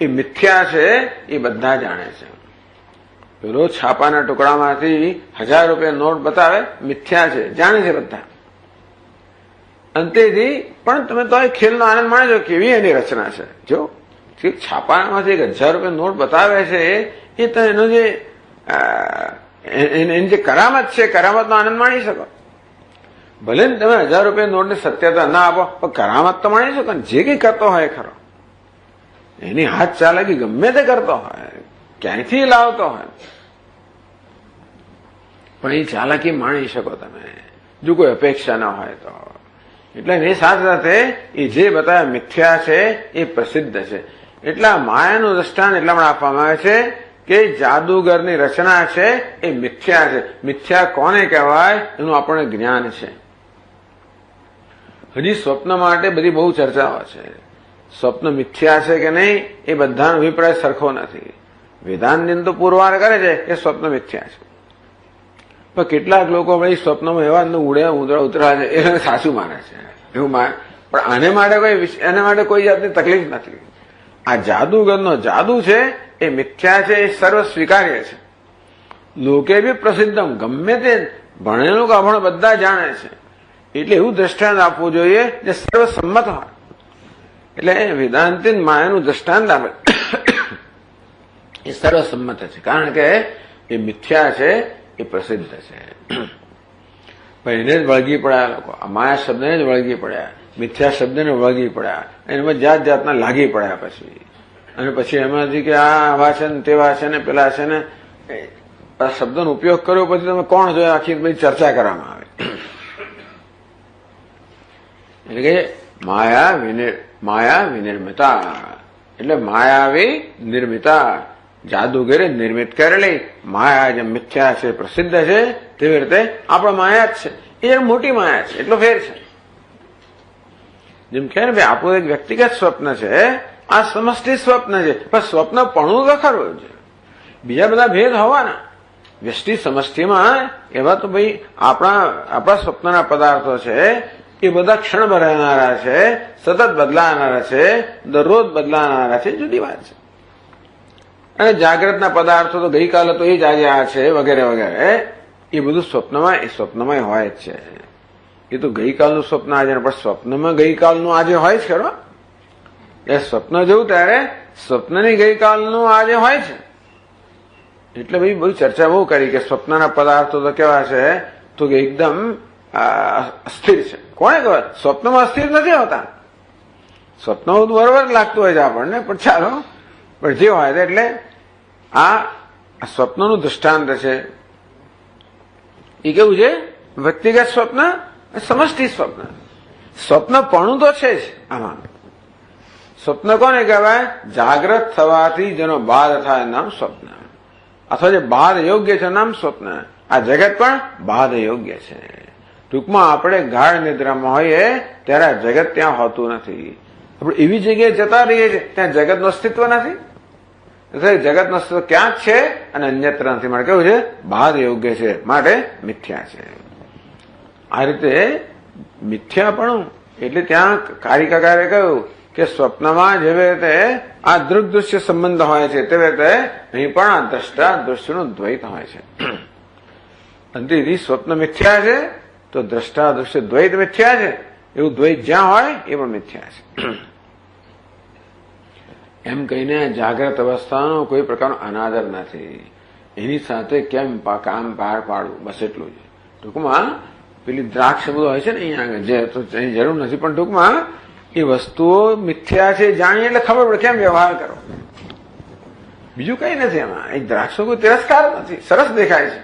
એ મિથ્યા છે, એ બધા જાણે છે. પેલો છાપાના ટુકડામાંથી 1000 રૂપિયા નોટ બતાવે, મિથ્યા છે, જાણે છે બધા. અંતેથી પણ તમે તો એ ખેલનો આનંદ માણજો, કેવી એની રચના છે. જો છાપામાંથી 1000 રૂપિયા નોટ બતાવે છે એ તો એનો એની જે કરામત છે, કરામતનો આનંદ માણી શકો. ભલે ને તમે 1000 રૂપિયા નોટની સત્યતા ના આપો, પણ કરામત તો માણી શકો ને. જે કઈ કરતો હોય ખરો, એની હાથ ચાલાકી ગમે તે કરતો હોય, ક્યાંયથી લાવતો હોય, પણ એ ચાલાકી માણી શકો તમે, જો કોઈ અપેક્ષા ના હોય તો. એટલે એ સાથે સાથે એ જે બતાવ્યા મિથ્યા છે એ પ્રસિદ્ધ છે. એટલે માયાનું દ્રષ્ટાંત એટલા પણ આપવામાં આવે છે કે જાદુગરની રચના છે એ મિથ્યા છે. મિથ્યા કોને કહેવાય એનું આપણને જ્ઞાન છે. હજી સ્વપ્ન માટે બધી બહુ ચર્ચાઓ છે. સ્વપ્ન મિથ્યા છે કે નહીં એ બધાનો અભિપ્રાય સરખો નથી. વેદાંત તો પુરવાર કરે છે કે સ્વપ્ન મિથ્યા છે, પણ કેટલાક લોકો ભાઈ સ્વપ્નમાં એવા ઉતરા છે એ સાચું માને છે એવું માને. પણ આને માટે કોઈ જાતની તકલીફ નથી. આ જાદુગરનો જાદુ છે એ મિથ્યા છે, એ સર્વ સ્વીકાર્ય છે. લોકે બી પ્રસિદ્ધમ, ગમે તે ભણેલું કે અભણ બધા જાણે છે. એટલે એવું દ્રષ્ટાંત આપવું જોઈએ જે સર્વસંમત હોય. એટલે વેદાંતિન માયાનું દ્રષ્ટાંત આપે એ સર્વસંમત છે, કારણ કે એ મિથ્યા છે, એ પ્રસિદ્ધ છે. પણ એને જ વળગી પડ્યા લોકો, આ માયા શબ્દને જ વળગી પડ્યા, મિથ્યા શબ્દને વળગી પડ્યા, એમાં જાત જાતના લાગી પડ્યા પછી. અને પછી એમાંથી કે આ આવા છે ને તેવા છે ને પેલા છે ને આ શબ્દનો ઉપયોગ કર્યો પછી તમે કોણ જોયો આખી બધી ચર્ચા કરવામાં આવે. એટલે કે માયા વિનિર્મિતા, એટલે માયાવી નિર્મિતા, જાદુગરે નિર્મિત કરેલી માયા જે મિથ્યા છે, પ્રસિદ્ધ છે, તેવી રીતે આપણા માયા જ છે. એ મોટી માયા છે, એટલો ફેર છે. જેમ કે ભાઈ આપણું એક વ્યક્તિગત સ્વપ્ન છે, આ સમષ્ટિ સ્વપ્ન છે, પણ સ્વપ્ન પણું તો ખરું છે. બીજા બધા ભેદ હોવાના. વ્યષ્ટિ સમષ્ટિમાં એવા તો ભાઈ આપણા સ્વપ્નના પદાર્થો છે એ બધા ક્ષણ રહેનારા છે, સતત બદલાનારા છે, દરરોજ બદલાનારા છે, જુદી વાત છે. અને જાગ્રતના પદાર્થો તો ગઈકાલે તો એ જ આજે આ છે વગેરે વગેરે, એ બધું સ્વપ્નમાં હોય જ છે. એ તો ગઈકાલનું સ્વપ્ન આજે, પણ સ્વપ્નમાં ગઈકાલનું આજે હોય જ ખરો. એ સ્વપ્ન જોવું ત્યારે સ્વપ્નની ગઈકાલનું આજે હોય છે. એટલે ભાઈ બહુ ચર્ચા બહુ કરી કે સ્વપ્નના પદાર્થો તો કેવા છે, તો કે એકદમ અસ્થિર છે. કોને કહે સ્વપ્નમાં અસ્થિર નથી હોતા? સ્વપ્ન બરોબર લાગતું હોય છે આપણને, પણ ચાલો, પણ જે હોય એટલે આ સ્વપ્નનું દૃષ્ટાંત છે. એ કેવું છે? વ્યક્તિગત સ્વપ્ન, સમષ્ટિ સ્વપ્ન. સ્વપ્નપણું તો છે જ આમાં. સ્વપ્ન કોને કહેવાય? જાગ્રત થવાથી જેનો બાદ થાય નામ સ્વપ્ન, અથવા જે બાદ યોગ્ય છે નામ સ્વપ્ન. આ જગત પણ બાદ યોગ્ય છે. ટૂંકમાં આપણે ગાઢ નિદ્રામાં હોઈએ ત્યારે આ જગત ત્યાં હોતું નથી. આપણે એવી જગ્યાએ જતા રહીએ છીએ ત્યાં જગતનું અસ્તિત્વ નથી. જગતનું અસ્તિત્વ ક્યાં જ છે અને અન્યત્ર નથી. માટે કેવું છે? બાદ યોગ્ય છે, માટે મિથ્યા છે. આ રીતે મિથ્યાપણું એટલે ત્યાં કારિકાકારે કહ્યું કે સ્વપ્નમાં જેવી રીતે આ દૃગ્દૃશ્ય સંબંધ હોય છે તેવી રીતે અહીં પણ આ દ્રષ્ટા દૃશ્યનું દ્વૈત હોય છે. અંતિથી સ્વપ્ન મિથ્યા છે તો દ્રષ્ટા દૃશ્ય દ્વૈત મિથ્યા છે. એવું દ્વૈત જ્યાં હોય એ પણ મિથ્યા છે. એમ કહીને જાગ્રત અવસ્થાનો કોઈ પ્રકારનો અનાદર નથી. એની સાથે કેમ કામ પાર પાડવું, બસ એટલું જ. ટૂંકમાં પેલી દ્રાક્ષ બધું હોય છે ને અહીંયા આગળ, જે તો એની જરૂર નથી, પણ ટૂંકમાં એ વસ્તુઓ મિથ્યા છે જાણીએ એટલે ખબર પડે કેમ વ્યવહાર કરો. બીજું કઈ નથી એમાં. એ દ્રાક્ષો કોઈ તિરસ્કાર નથી, સરસ દેખાય છે.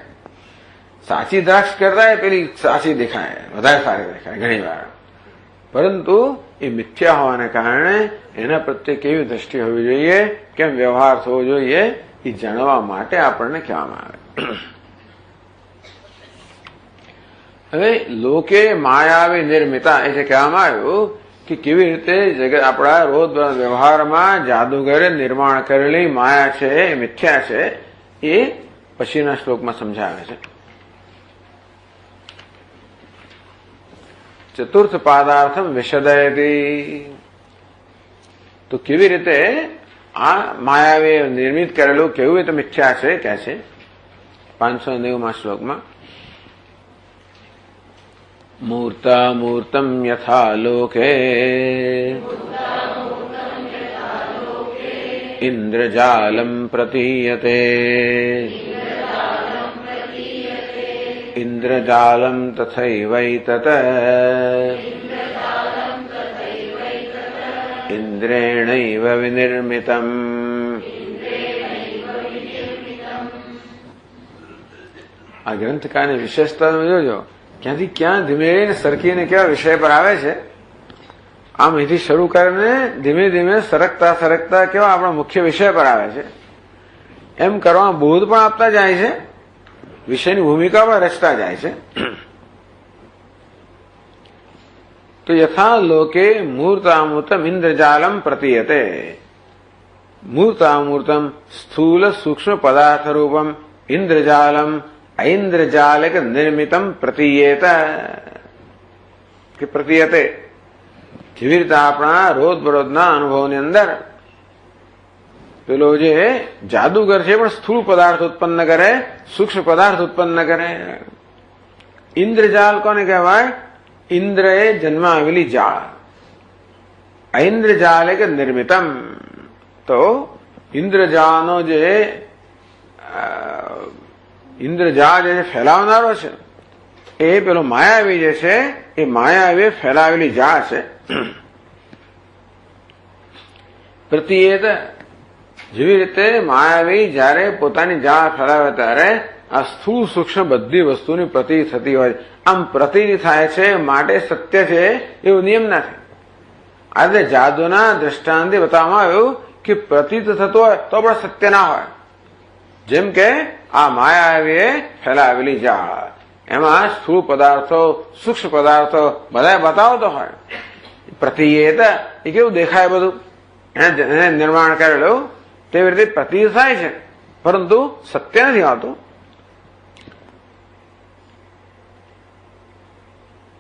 સાચી દ્રાક્ષ કરતા પેલી સાચી દેખાય, વધારે સારી દેખાય ઘણી વાર. પરંતુ એ મિથ્યા હોવાને કારણે એના પ્રત્યે કેવી દ્રષ્ટિ હોવી જોઈએ, કેમ વ્યવહાર થવો જોઈએ, એ જાણવા માટે આપણને કહેવામાં આવે. હવે લોકે માયાવી નિર્મિતા એટલે કહેવામાં આવ્યું કે કેવી રીતે જગત આપણા રોજ વ્યવહારમાં જાદુગરે નિર્માણ કરેલી માયા છે એ મિથ્યા છે, એ પછીના શ્લોકમાં સમજાવે છે. ચતુર્થ પાદાર્થમ વિશદયતી. તો કેવી રીતે આ માયાવે નિર્મિત કરેલું કેવું રીતે મિથ્યા છે કે છે 590માં શ્લોકમાં. મૂર્તા મૂર્તમ યથા લોકે ઇન્દ્રજાલમ પ્રતીયતે ઇન્દ્રજાલમ તથૈવૈતત ઇન્દ્રેણૈવ વિનિર્મિતમ. આ ગ્રંથકારની વિશેષતા જોજો, ક્યાંથી ક્યાં ધીમે સરકીને કેવા વિષય પર આવે છે. આમ અહીંથી શરૂ કરીને ધીમે ધીમે સરકતા સરકતા કેવા આપણા મુખ્ય વિષય પર આવે છે. એમ કરવામાં બોધ પણ આપતા જાય છે, વિષયની ભૂમિકા પણ રચતા જાય છે. તો યથા લોકે મૂર્તામૂર્તમ ઇન્દ્રજાલમ પ્રતીયતે. મૂર્તામૂર્તમ સ્થૂલ સૂક્ષ્મ પદાર્થ રૂપમ ઇન્દ્રજાલમ ઐન્દ્રજાલિક નિર્મિતમ પ્રતીયેત કે પ્રતીયતે. જેવી રીતે આપણા રોજબરોજના અનુભવની અંદર પેલો જે જાદુગર છે પણ સ્થૂળ પદાર્થ ઉત્પન્ન કરે, સૂક્ષ્મ પદાર્થ ઉત્પન્ન કરે. ઇન્દ્રજાલ કોને કહેવાય? ઇન્દ્રએ જન્માવેલી જાળ. ઐન્દ્રજાલિક નિર્મિતમ. તો ઇન્દ્રજાળનો જે ઇન્દ્રજાળ જે ફેલાવનારો છે એ પેલો માયાવી જે છે એ માયાવી ફેલાવેલી જાળ છે. પ્રતિયેત જેવી રીતે માયાવી જયારે પોતાની જાળ ફેલાવે ત્યારે આ સ્થૂળ સૂક્ષ્મ બધી વસ્તુની પ્રતિ થતી હોય. આમ પ્રતિ થાય છે માટે સત્ય છે એવો નિયમ નથી. આજે જાદુના દ્રષ્ટાંતે બતાવવામાં આવ્યું કે પ્રતીત થતો હોય તો પણ સત્ય ના હોય. જેમ કે આ માયાવીએ ફેલાવેલી જાળ, એમાં સ્થૂળ પદાર્થો, સૂક્ષ્મ પદાર્થો બધા બતાવતો હોય. પ્રતીયત એ કેવું દેખાય બધું, એને નિર્માણ કરેલું તેવી રીતે પ્રતીત થાય છે, પરંતુ સત્ય નથી આવતું.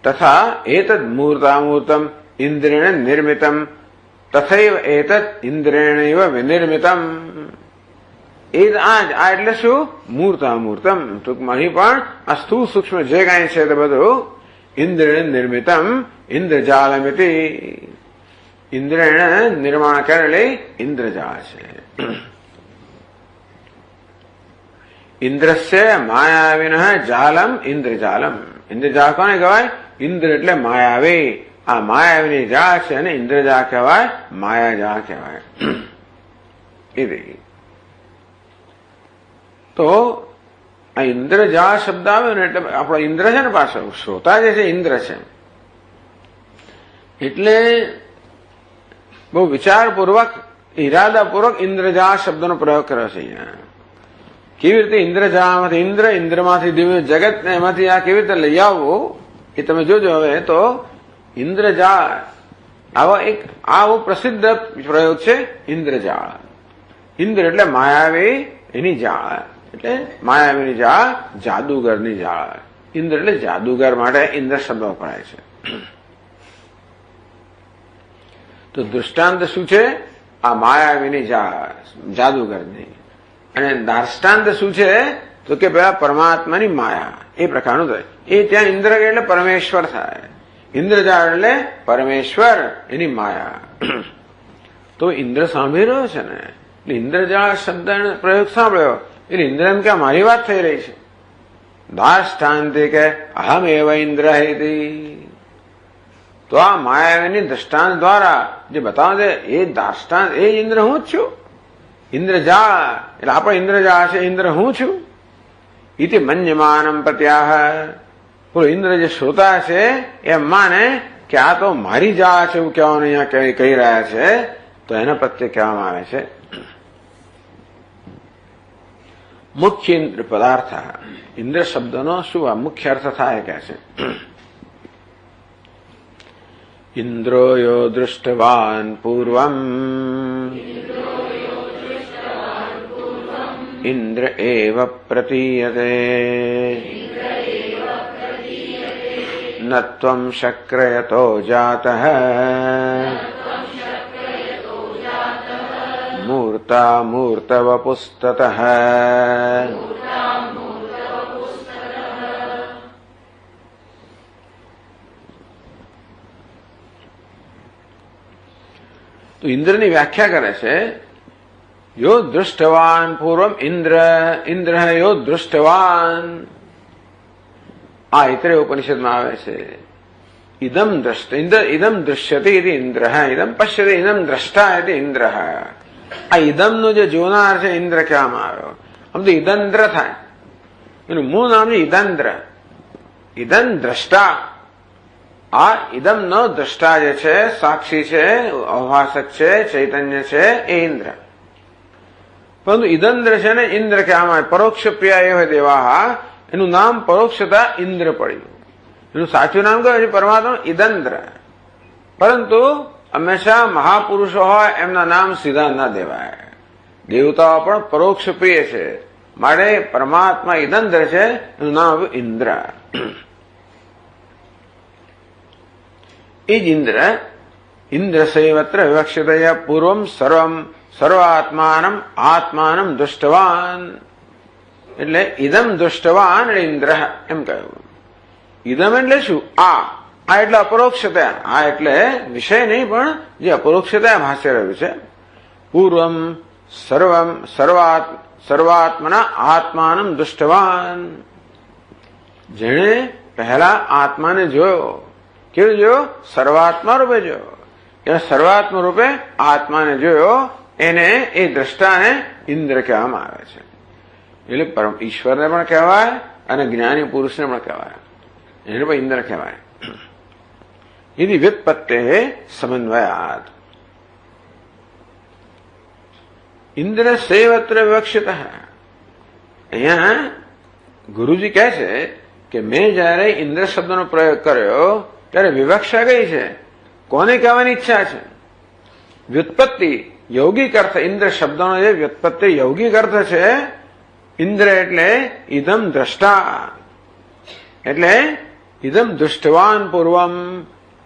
તથા એતદ મૂર્તામૂર્તમ ઇન્દ્રેણ નિર્મિતમ તથૈવ એતદ ઇન્દ્રેણૈવ વિનિર્મિતમ. આ એટલે શું? મૂર્તામૂર્તમ. ટૂંકમાં અહીં પણ આ સ્થૂળ સૂક્ષ્મ જે કાંઈ છે તે બધું ઇન્દ્રેણ નિર્મિતમ ઇન્દ્રજાલમિતિ. ઇન્દ્રેણ નિર્માણ કરેલી ઇન્દ્રજાળ છે. ઇન્દ્રસ્ય માયાવિન જાલમ ઇન્દ્રજાલમ. ઇન્દ્રજાળ કોને કહેવાય? ઇન્દ્ર એટલે માયાવી. આ માયાવીની જાળ છે અને ઇન્દ્રજાળ કહેવાય, માયાજાળ કહેવાય. તો આ ઇન્દ્રજાળ શબ્દ આવ્યો ને એટલે આપણો ઇન્દ્ર છે ને, પાછો શ્રોતા જે છે ઇન્દ્ર છે. એટલે બહુ વિચારપૂર્વક, ઇરાદાપૂર્વક ઇન્દ્રજાળ શબ્દનો પ્રયોગ કર્યો છે અહીંયા. કેવી રીતે ઇન્દ્રજાળમાંથી ઇન્દ્રમાંથી દિવ્ય જગત ને એમાંથી આ કેવી રીતે લઈ આવવું એ તમે જોજો. હવે તો ઇન્દ્રજાળ આવો પ્રસિદ્ધ પ્રયોગ છે ઇન્દ્રજાળ. ઇન્દ્ર એટલે માયાવી, એની જાળ એટલે માયાવીની જાળ, જાદુગરની જાળ. ઇન્દ્ર એટલે જાદુગર માટે ઇન્દ્ર શબ્દ વપરાય છે. તો દૃષ્ટાંત શું છે? આ માયાવીની જાળ, જાદુગરની. અને દાર્ષ્ટાંત શું છે? તો કે પેલા પરમાત્માની માયા, એ પ્રકારનું થાય. એ ત્યાં ઇન્દ્ર એટલે પરમેશ્વર થાય. ઇન્દ્રજાળ એટલે પરમેશ્વર, એની માયા. તો ઇન્દ્ર સાંભળી રહ્યો છે ને, એટલે ઇન્દ્રજાળ શબ્દ પ્રયોગ સાંભળ્યો એટલે ઇન્દ્ર એમ કે મારી વાત થઈ રહી છે. દાર્ષ્ટાંતે કે અહમ એવ ઇન્દ્ર હેતી. તો આ માયાવીની દ્રષ્ટાંત દ્વારા જે બતાવે છે એ દાર્ષ્ટાંત, એ ઇન્દ્ર હું જ છું. ઇન્દ્રજાળ એટલે આપણે ઇન્દ્રજાળ છે, ઇન્દ્ર હું છું. ઇતિ મન્યમાનમ પ્રત્યાહ. બોલો, ઇન્દ્ર જે શ્રોતા છે એમ માને કે આ તો મારી જાળ છે એવું કહેવાનું અહીંયા કહી રહ્યા છે, તો એના પ્રત્યે કહેવામાં આવે છે મુખ્ય ઇન્દ્ર પદાર્થ. ઇન્દ્ર શબ્દનો શું આ મુખ્ય અર્થ થાય કે છે? ઇન્દ્રો યો દૃષ્ટવાન પૂર્વમ ઇન્દ્ર એવ પ્રતીયતે ન ત્વં શક્રયતો જાતઃ મૂર્તા મૂર્તવપુસ્તતઃ. તો ઇન્દ્રની વ્યાખ્યા કરે છે યો દૃષ્ટવાન પૂર્વમ ઇન્દ્ર. ઇન્દ્ર યો દૃષ્ટવાન. આ ઇતરે ઉપનિષદમાં આવે છે. ઇદમ દ્રષ્ટ ઇદમ દૃશ્યતે ઇતિ ઇન્દ્ર, ઇદમ પશ્યતે ઇદમ દ્રષ્ટા ઇતિ ઇન્દ્ર. આ ઇદમનો જે જોનાર છે ઇન્દ્ર કહેવામાં આવ્યો. આમ તો ઇદંદ્ર થાય, એનું મૂળ નામ છે ઇદંદ્ર. ઇદન દ્રષ્ટા. આ ઇદમનો દ્રષ્ટા જે છે, સાક્ષી છે, અવભાષક છે, ચૈતન્ય છે, એ ઇન્દ્ર. પરંતુ ઇદંદ્ર છે ને ઇન્દ્ર કહેવામાં આવે. પરોક્ષ પ્રિયા હોય દેવા, એનું નામ પરોક્ષતા ઇન્દ્ર પડ્યું. એનું સાચું નામ કયું છે? પરમાત્મા ઇદંદ્ર. પરંતુ હંમેશા મહાપુરુષો હોય એમના નામ સીધા ન દેવાય. દેવતાઓ પણ પરોક્ષ પ્રિય છે, માટે પરમાત્મા ઇદંદ્ર છે, એનું નામ આવ્યું ઇન્દ્ર. એ જ ઇન્દ્ર. ઇન્દ્ર સૈવત્ર વિવક્ષિતયા પૂર્વમ સર્વમ સર્વાત્માનમ આત્માનમ દૃષ્ટવાન. એટલે ઇદમ દૃષ્ટવાન એટલે ઇન્દ્ર એમ કહ્યું. ઇદમ એટલે શું? આ એટલે અપરોક્ષતા. આ એટલે વિષય નહીં, પણ જે અપરોક્ષતા ભાષ્ય રહ્યું છે. પૂર્વમ સર્વમ સર્વાત્મના આત્માનમ દૃષ્ટવાન. જેણે પહેલા આત્માને જોયો. કેવું જોયો? સર્વાત્મા રૂપે જોયો. એને સર્વાત્મા રૂપે આત્માને જોયો, એને એ દ્રષ્ટાને ઇન્દ્ર કહેવામાં આવે છે. એટલે પરમ ઈશ્વરને પણ કહેવાય અને જ્ઞાની પુરુષને પણ કહેવાય, એને પણ ઇન્દ્ર કહેવાય. એની વ્યુત્પત્તિ સમન્વયાત. ઇન્દ્ર સૈવત્ર વિવક્ષિત. અહીંયા ગુરુજી કહે છે કે મેં જયારે ઇન્દ્ર શબ્દનો પ્રયોગ કર્યો ત્યારે વિવક્ષા કઈ છે, કોને કહેવાની ઈચ્છા છે? વ્યુત્પત્તિ યૌગિક અર્થ, ઇન્દ્ર શબ્દનો જે વ્યુત્પત્તિ યૌગિક અર્થ છે, ઇન્દ્ર એટલે ઇદમ દ્રષ્ટા, એટલે ઇદમ દૃષ્ટવાન પૂર્વમ,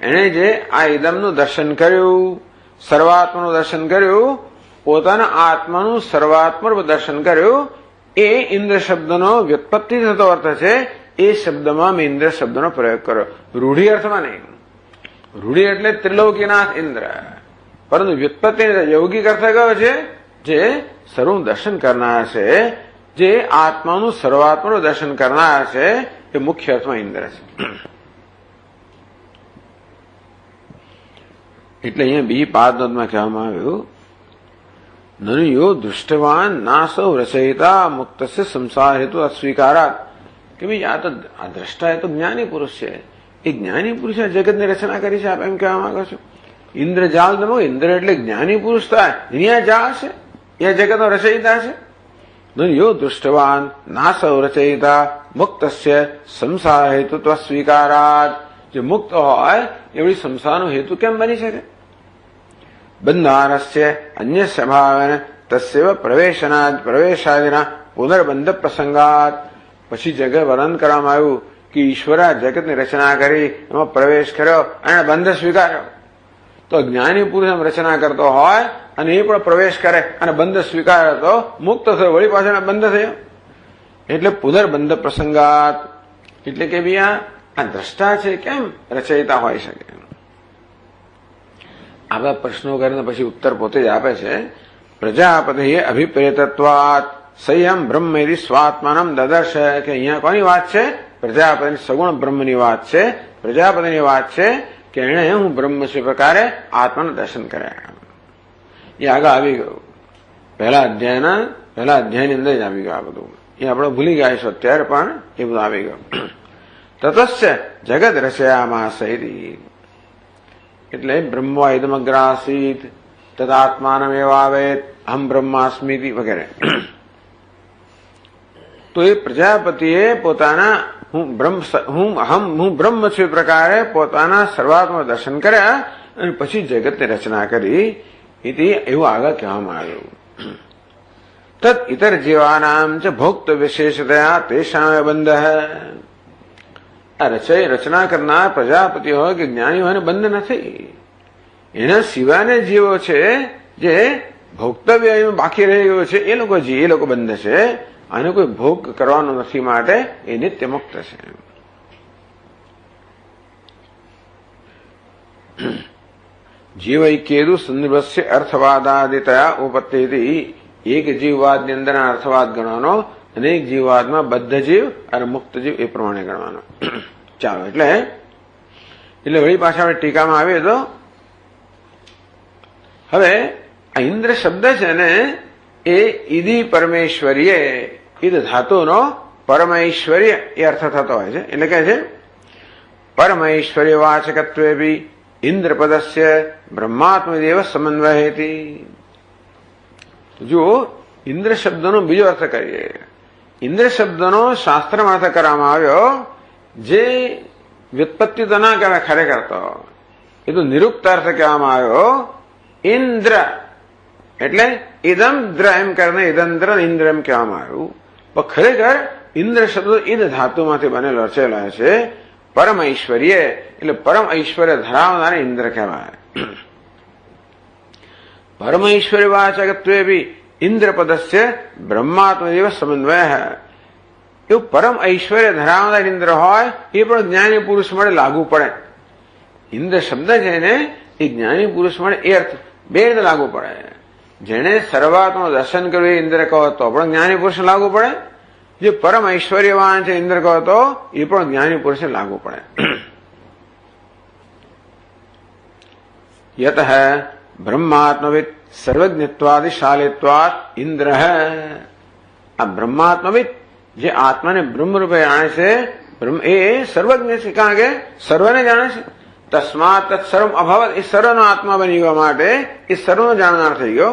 એણે જે આ ઇદમનું દર્શન કર્યું, સર્વાત્માનું દર્શન કર્યું, પોતાના આત્માનું સર્વાત્મક દર્શન કર્યું, એ ઇન્દ્ર શબ્દનો વ્યુત્પત્તિ થતો અર્થ છે. એ શબ્દમાં મેં ઇન્દ્ર શબ્દનો પ્રયોગ કર્યો. રૂઢિ અર્થમાં નહીં. રૂઢિ એટલે ત્રિલોકીનાથ ઇન્દ્ર, પરંતુ વ્યુત્પત્તિ યૌગિક અર્થ કયો છે? જે સર્વનું દર્શન કરનાર છે, જે આત્માનું સર્વાત્માનું દર્શન કરનાર છે, એ મુખ્ય અર્થમાં ઇન્દ્ર છે. એટલે અહીંયા બીજી પાદમાં કહેવામાં આવ્યું, નનુ યો દૃષ્ટવાન નાસૌ રચયિતા મુક્તસ્ય સંસાર હેતુ અસ્વીકારાત. કે ભાઈ આ દ્રષ્ટા એ તો જ્ઞાની પુરુષ છે, એ જ્ઞાની પુરુષે જગતની રચના કરી છે, આપ એમ કહેવા માંગો છો? ઇન્દ્ર જાળ તમે, ઇન્દ્ર એટલે જ્ઞાની પુરુષ થાય, એની આ જાળ છે, એ જગતનો રચયિતા છે. યો દૃષ્ટવાન નાસૌ રચયિતા મુક્તસ્ય સંસાર હેતુ સ્વીકારાત. જે મુક્ત હોય એવડી સંસારનો હેતુ કેમ બની શકે? બંધારસ્ય અન્ય સ્વભાવેન તસ્યૈવ પ્રવેશાદિના પુનર્બંધ પ્રસંગાત. પછી જગત વર્ણન કરવામાં આવ્યું કે ઈશ્વરે જગતની રચના કરી, એમાં પ્રવેશ કર્યો અને બંધ સ્વીકાર્યો. તો જ્ઞાની પુરુષ એમ રચના કરતો હોય અને એ પણ પ્રવેશ કરે અને બંધ સ્વીકારે તો મુક્ત થયો, વળી પાછળ બંધ થયો. એટલે પુનર્બંધ પ્રસંગાત. એટલે કે ભાઈ આ દ્રષ્ટા છે, કેમ રચયિતા હોય શકે? આવા પ્રશ્નો કરીને પછી ઉત્તર પોતે જ આપે છે. પ્રજાપતિ અભિપ્રેતત્વાત સંયમ બ્રહ્મેરી સ્વાત્માનમ દદર્શ. કે અહીંયા કોની વાત છે? પ્રજાપતિની સગુણ બ્રહ્મની વાત છે. પ્રજાપતિની વાત છે કે એણે હું બ્રહ્મ છે પ્રકારે આત્માના દર્શન કર્યા. એ આગળ આવી ગયું, પહેલા અધ્યાયની અંદર જ આવી ગયું. આ બધું એ આપણે ભૂલી ગયા છો અત્યારે, પણ એ બધું આવી ગયું. તતશ્ચ જગત રચયામા સૈરી. એટલે બ્રહ્મા ઇદમગ્રાસીત તદાત્માનમ એવાવેત અહમ બ્રહ્માસ્મિતિ વગેરે. તો એ પ્રજાપતિએ પોતાના હું બ્રહ્મ છું પ્રકારે પોતાના સર્વાત્મા દર્શન કર્યા અને પછી જગતની રચના કરી. એવું આગળ કહેવામાં આવ્યું. તદ ઇતર જીવાનામ ચ ભોક્ત વિશેષતયા તેષામે બંધ. આ રચના કરનાર પ્રજાપતિ હોય કે જ્ઞાની હોય બંધ નથી. એના સિવાયના જીવો છે જે ભોક્તવ્ય બાકી રહી ગયો છે, એ લોકો બંધ છે. આને કોઈ ભોગ કરવાનો નથી, માટે એ નિત્ય મુક્ત છે. જીવૈક્યેદુ સંદર્ભસ્ય અર્થવાદાદિતયા ઉપત્તિ. એક જીવવાદની અંદર અર્થવાદ ગણવાનો, અનેક જીવવાદમાં બદ્ધ જીવ અને મુક્ત જીવ એ પ્રમાણે ગણવાનો. ચાલો, એટલે વળી પાછા આપણે ટીકામાં આવીએ તો હવે આ ઇન્દ્ર શબ્દ છે ને એ ઈદી પરમેશ્વરીય, ઈદ ધાતુનો પરમૈશ્વર્ય એ અર્થ થતો હોય છે. એટલે કે છે પરમૈશ્વર્ય વાચકત્વે બી ઇન્દ્રપદસ્ય બ્રહ્માત્મદેવ સમન્વયથી. જો ઇન્દ્ર શબ્દનો બીજો અર્થ કરીએ, ઇન્દ્ર શબ્દનો શાસ્ત્રમાં અર્થ કરવામાં આવ્યો, જે વ્યુત્પત્તિ તો ના કહેવાય ખરેખર, તો એ તો નિરુક્ત અર્થ કહેવામાં આવ્યો. ઇન્દ્ર એટલે ઇદમ દ્ર એમ કરીને ઇદંદ્ર ઇન્દ્ર એમ કહેવામાં આવ્યું. પણ ખરેખર ઇન્દ્ર શબ્દ ઈદ ધાતુમાંથી બનેલો રચેલો છે. પરમ ઐશ્વર્ય એટલે પરમ ઐશ્વર્ય ધરાવનાર ઇન્દ્ર કહેવાય. પરમ ઐશ્વર્ય વાચકત્વે બી ઇન્દ્રપદસ્ય બ્રહ્માત્મદેવ સમન્વય. એવું પરમ ઐશ્વર્ય ધરાવનાર ઇન્દ્ર હોય એ પણ જ્ઞાની પુરુષ મળે લાગુ પડે. ઇન્દ્ર શબ્દ છે ને એ જ્ઞાની પુરુષ મળે એ અર્થ બે રીતે લાગુ પડે. જેને સર્વાત્મનું દર્શન કર્યું એ ઇન્દ્ર કહો તો પણ જ્ઞાની પુરુષને લાગુ પડે. જે પરમ ઐશ્વર્યવાન છે ઇન્દ્ર કહો તો એ પણ જ્ઞાની પુરુષને લાગુ પડે. યત બ્રહ્માત્મવિદ સર્વજ્ઞત્વાદિશાલિત્વાત ઇન્દ્ર. આ બ્રહ્માત્મવિદ જે આત્માને બ્રહ્મ રૂપે જાણે છે, એ સર્વજ્ઞ છે, કારણ કે સર્વને જાણે છે. તસ્માત તત્સર્વ અભાવત, એ સર્વનો આત્મા બની ગયો માટે એ સર્વનો જાણનાર થઈ ગયો.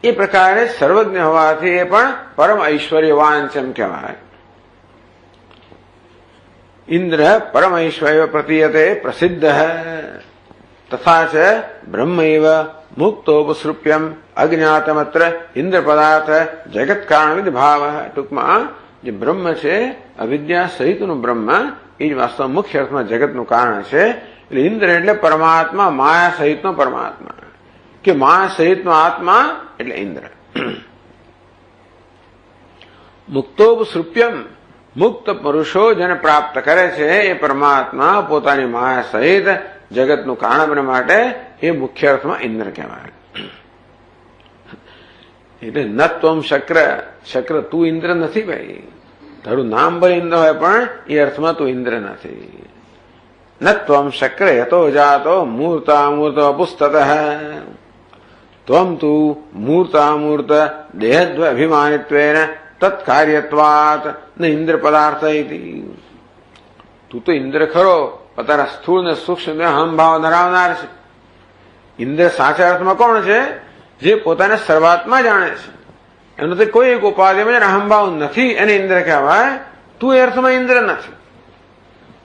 એ પ્રકારે સર્વજ્ઞ હોવાથી એ પણ પરમ ઐશ્વર્યવાન છે એમ કહેવાય. ઇન્દ્ર પરમ ઐશ્વર્ય પ્રતીયતે પ્રસિદ્ધ તથા ચ બ્રહ્મૈવ મુક્તોપસૃપ્યમ અજ્ઞાતમત્ર ઇન્દ્ર પદાર્થ જગત કારણવિદ ભાવ. ટૂંકમાં જે બ્રહ્મ છે અવિદ્યા સહિતનું બ્રહ્મ એ જ વાસ્તવ મુખ્ય અર્થમાં જગતનું કારણ છે. એટલે ઇન્દ્ર એટલે પરમાત્મા, માયા સહિતનો પરમાત્મા કે માયા સહિતનો આત્મા એટલે ઇન્દ્ર. મુક્તોપસૃપ્યમ મુક્ત પુરુષો જેને પ્રાપ્ત કરે છે એ પરમાત્મા પોતાની માયા સહિત જગતનું કારણ બનવા માટે એ મુખ્ય અર્થમાં ઇન્દ્ર કહેવાય. એટલે ન ત્વમ શક્ર, શક્ર તું ઇન્દ્ર નથી ભાઈ. તારું નામ ભલે ઇન્દ્ર હોય પણ એ અર્થમાં તું ઇન્દ્ર નથી. ન ત્વમ શક્ર યતો જાતો મૂર્તામૂર્ત અપુસ્તત ત્વમ તું મૂર્તામૂર્ત દેહદ્વય અભિમાનિત્વેન તત્કાર્યત્વાત ન ઇન્દ્ર પદાર્થ ઇતિ. તું તો ઇન્દ્ર ખરો, તારા સ્થૂળ ને સૂક્ષ્મ અહંભાવ ધરાવનાર છે. ઇન્દ્ર સાચા અર્થમાં કોણ છે? જે પોતાને સર્વાત્મા જાણે છે, એનો તો કોઈ એક ઉપાધિમાં અહંભાવ નથી એને ઇન્દ્ર કહેવાય. તું એ અર્થમાં ઇન્દ્ર નથી.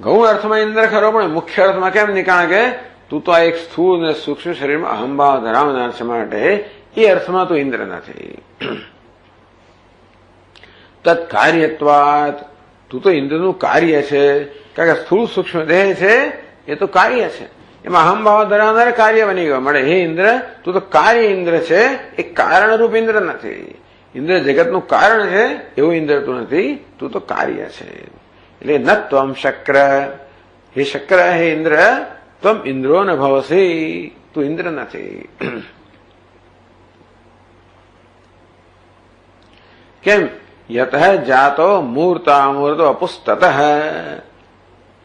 ગૌણ અર્થમાં ઇન્દ્ર ખરો પણ મુખ્ય અર્થમાં કેમ નહીં? કારણ કે તું તો આ એક સ્થૂળ ને સૂક્ષ્મ શરીરમાં અહંભાવ ધરાવનાર છે, માટે એ અર્થમાં તું ઇન્દ્ર નથી. તત્કાર્યત્વાત તું તો ઇન્દ્રનું કાર્ય છે. કારણ કે સ્થૂળ સૂક્ષ્મ દેહ છે એ તો કાર્ય છે, એમાં અહંભાવ ધરાવનાર કાર્ય બની ગયો. મળે હે ઇન્દ્ર તું તો કાર્ય ઇન્દ્ર છે, એ કારણરૂપ ઇન્દ્ર નથી. ઇન્દ્ર જગતનું કારણ છે એવું ઇન્દ્ર તું નથી, તું તો કાર્ય છે. એટલે ન ત્વમ શક્ર, હે શક્ર હે ઇન્દ્ર ત્વમ ઇન્દ્રો ન ભવસી, તું ઇન્દ્ર નથી. કેમ? યત જાતો મૂર્તામૂર્ત અપુસ્તત.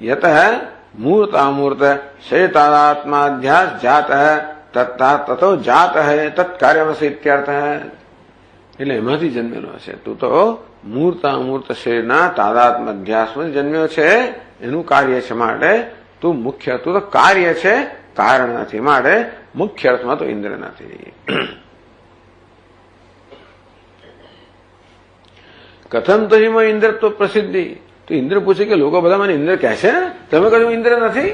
યત મૂર્તામૂર્ત શરીતાત્માધ્યાસ જાત તતો જાત તત્કાર્યવશ ઇત્યર્થ. એટલે એમાંથી જન્મેલો છે. તું તો મૂર્તામૂર્ત શરીરના તાદાત્મ અધ્યાસમાં જન્મ્યો છે, એનું કાર્ય છે. માટે તું મુખ્ય, તું તો કાર્ય છે, કારણ નથી. માટે મુખ્ય અર્થમાં તો ઇન્દ્ર નથી. કથમ તો હિમાં ઇન્દ્રત્વ પ્રસિદ્ધિ. તો ઇન્દ્ર પૂછે કે લોકો બધા મને ઇન્દ્ર કહે છે, તમે કહ્યું ઇન્દ્ર નથી?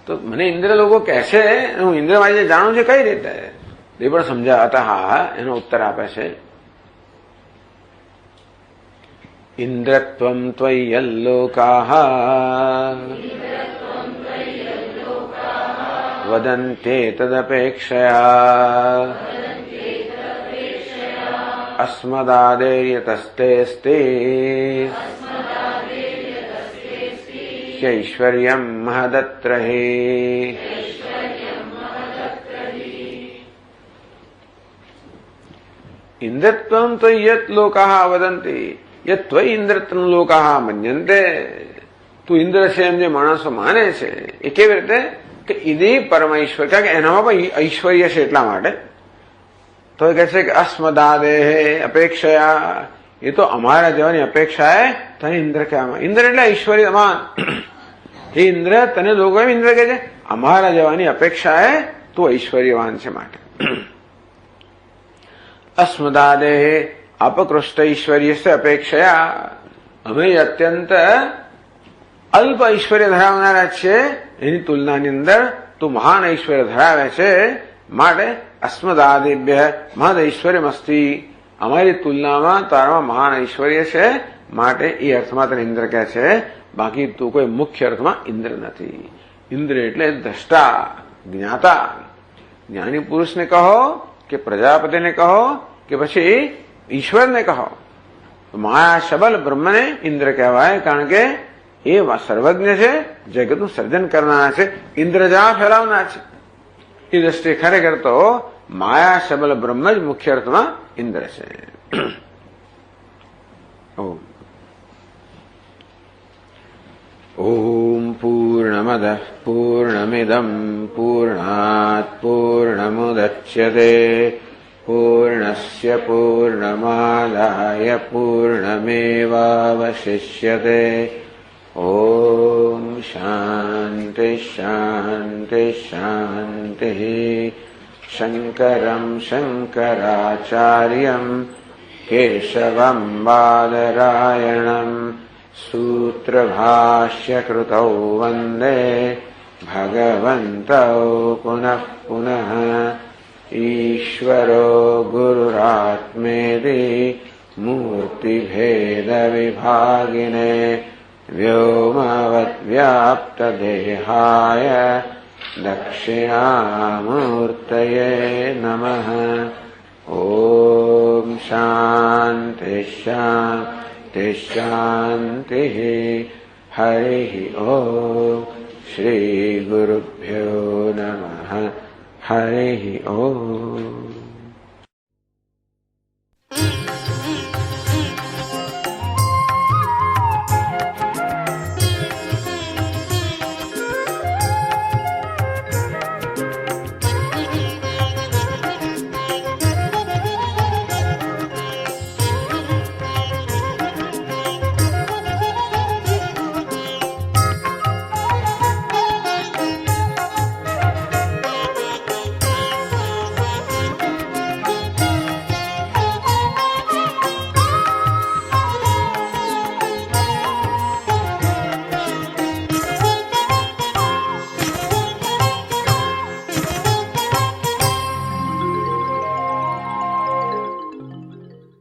તો મને ઇન્દ્ર લોકો કહે છે, હું ઇન્દ્ર મારી જાણું છું કઈ રીતે? એ પણ સમજાવતા હા એનો ઉત્તર આપે છે. ઇન્દ્રત્વમ ત્વય્યલ્લોકાઃ વદન્તે તદપેક્ષયા અસ્મદાદેર્યતસ્તેસ્તે ઐશ્વર્યમ મહદત્ર હે. ઇન્દ્રત્વમ તો યત લોકાઃ વદંતિ યત ત્વયી ઇન્દ્રત્વમ લોકાઃ મન્યન્તે. તું ઇન્દ્ર છે એમ જે માણસો માને છે એ કેવી રીતે? કે ઇતિ પરમૈશ્વર, કારણ કે એનામાં પણ ઐશ્વર્ય છે એટલા માટે. તો એ કહે છે કે અસ્મદાદે અપેક્ષયા, એ તો અમારા જેવાની અપેક્ષાએ તને ઇન્દ્ર કહેવામાં. ઇન્દ્ર એટલે ઐશ્વર્યવાન. એ ઇન્દ્ર તને લોકો એમ ઇન્દ્ર કહે છે અમારા જેવાની અપેક્ષાએ તું ઐશ્વર્યવાન છે. માટે અસ્મદાદે અપકૃષ્ટ ઐશ્વર્ય અપેક્ષયા, અમે અત્યંત અલ્પ ઐશ્વર્ય ધરાવનારા છે, એની તુલનાની અંદર તું મહાન ઐશ્વર્ય ધરાવે છે. માટે અસ્મદાદિભ્ય મહદ ઐશ્વર્યમસ્તિ, અમારી તુલનામાં તારામાં મહાન ઐશ્વર્ય છે. માટે એ અર્થમાં તને ઇન્દ્ર કહે છે. બાકી તું કોઈ મુખ્ય અર્થમાં ઇન્દ્ર નથી. ઇન્દ્ર એટલે દ્રષ્ટા, જ્ઞાતા. જ્ઞાની પુરુષને કહો કે પ્રજાપતિને કહો કે પછી ઈશ્વરને કહો, માયા શબલ બ્રહ્મને ઇન્દ્ર કહેવાય. કારણ કે એ સર્વજ્ઞ છે, જગતનું સર્જન કરનાર છે, ઇન્દ્રજા ફેલાવનાર છે. એ દ્રષ્ટિએ ખરેખર તો માયા શબલ બ્રહ્મ જ મુખ્ય અર્થમાં ઇન્દ્ર છે. ઓમ પૂર્ણમદ પૂર્ણમિદમ પૂર્ણાત પૂર્ણમુદચ્યતે પૂર્ણસ્ય પૂર્ણમાદાય પૂર્ણમેવાવશિષ્યતે. ઓમ શાંતિ શાંતિ શાંતિ. शङ्करम् शङ्कराचार्यम् केशवम् बादरायणम् सूत्रभाष्यकृतौ वन्दे भगवन्तौ पुनः पुनः। ईश्वरो गुरुरात्मेति मूर्तिभेदविभागिने व्योमवद्व्याप्तदेहाय दक्षिणामूर्तये नमः। ॐ शान्ति शान्ति शान्तिः। हरिः ॐ श्रीगुरुभ्यो नमः। हरिः ॐ।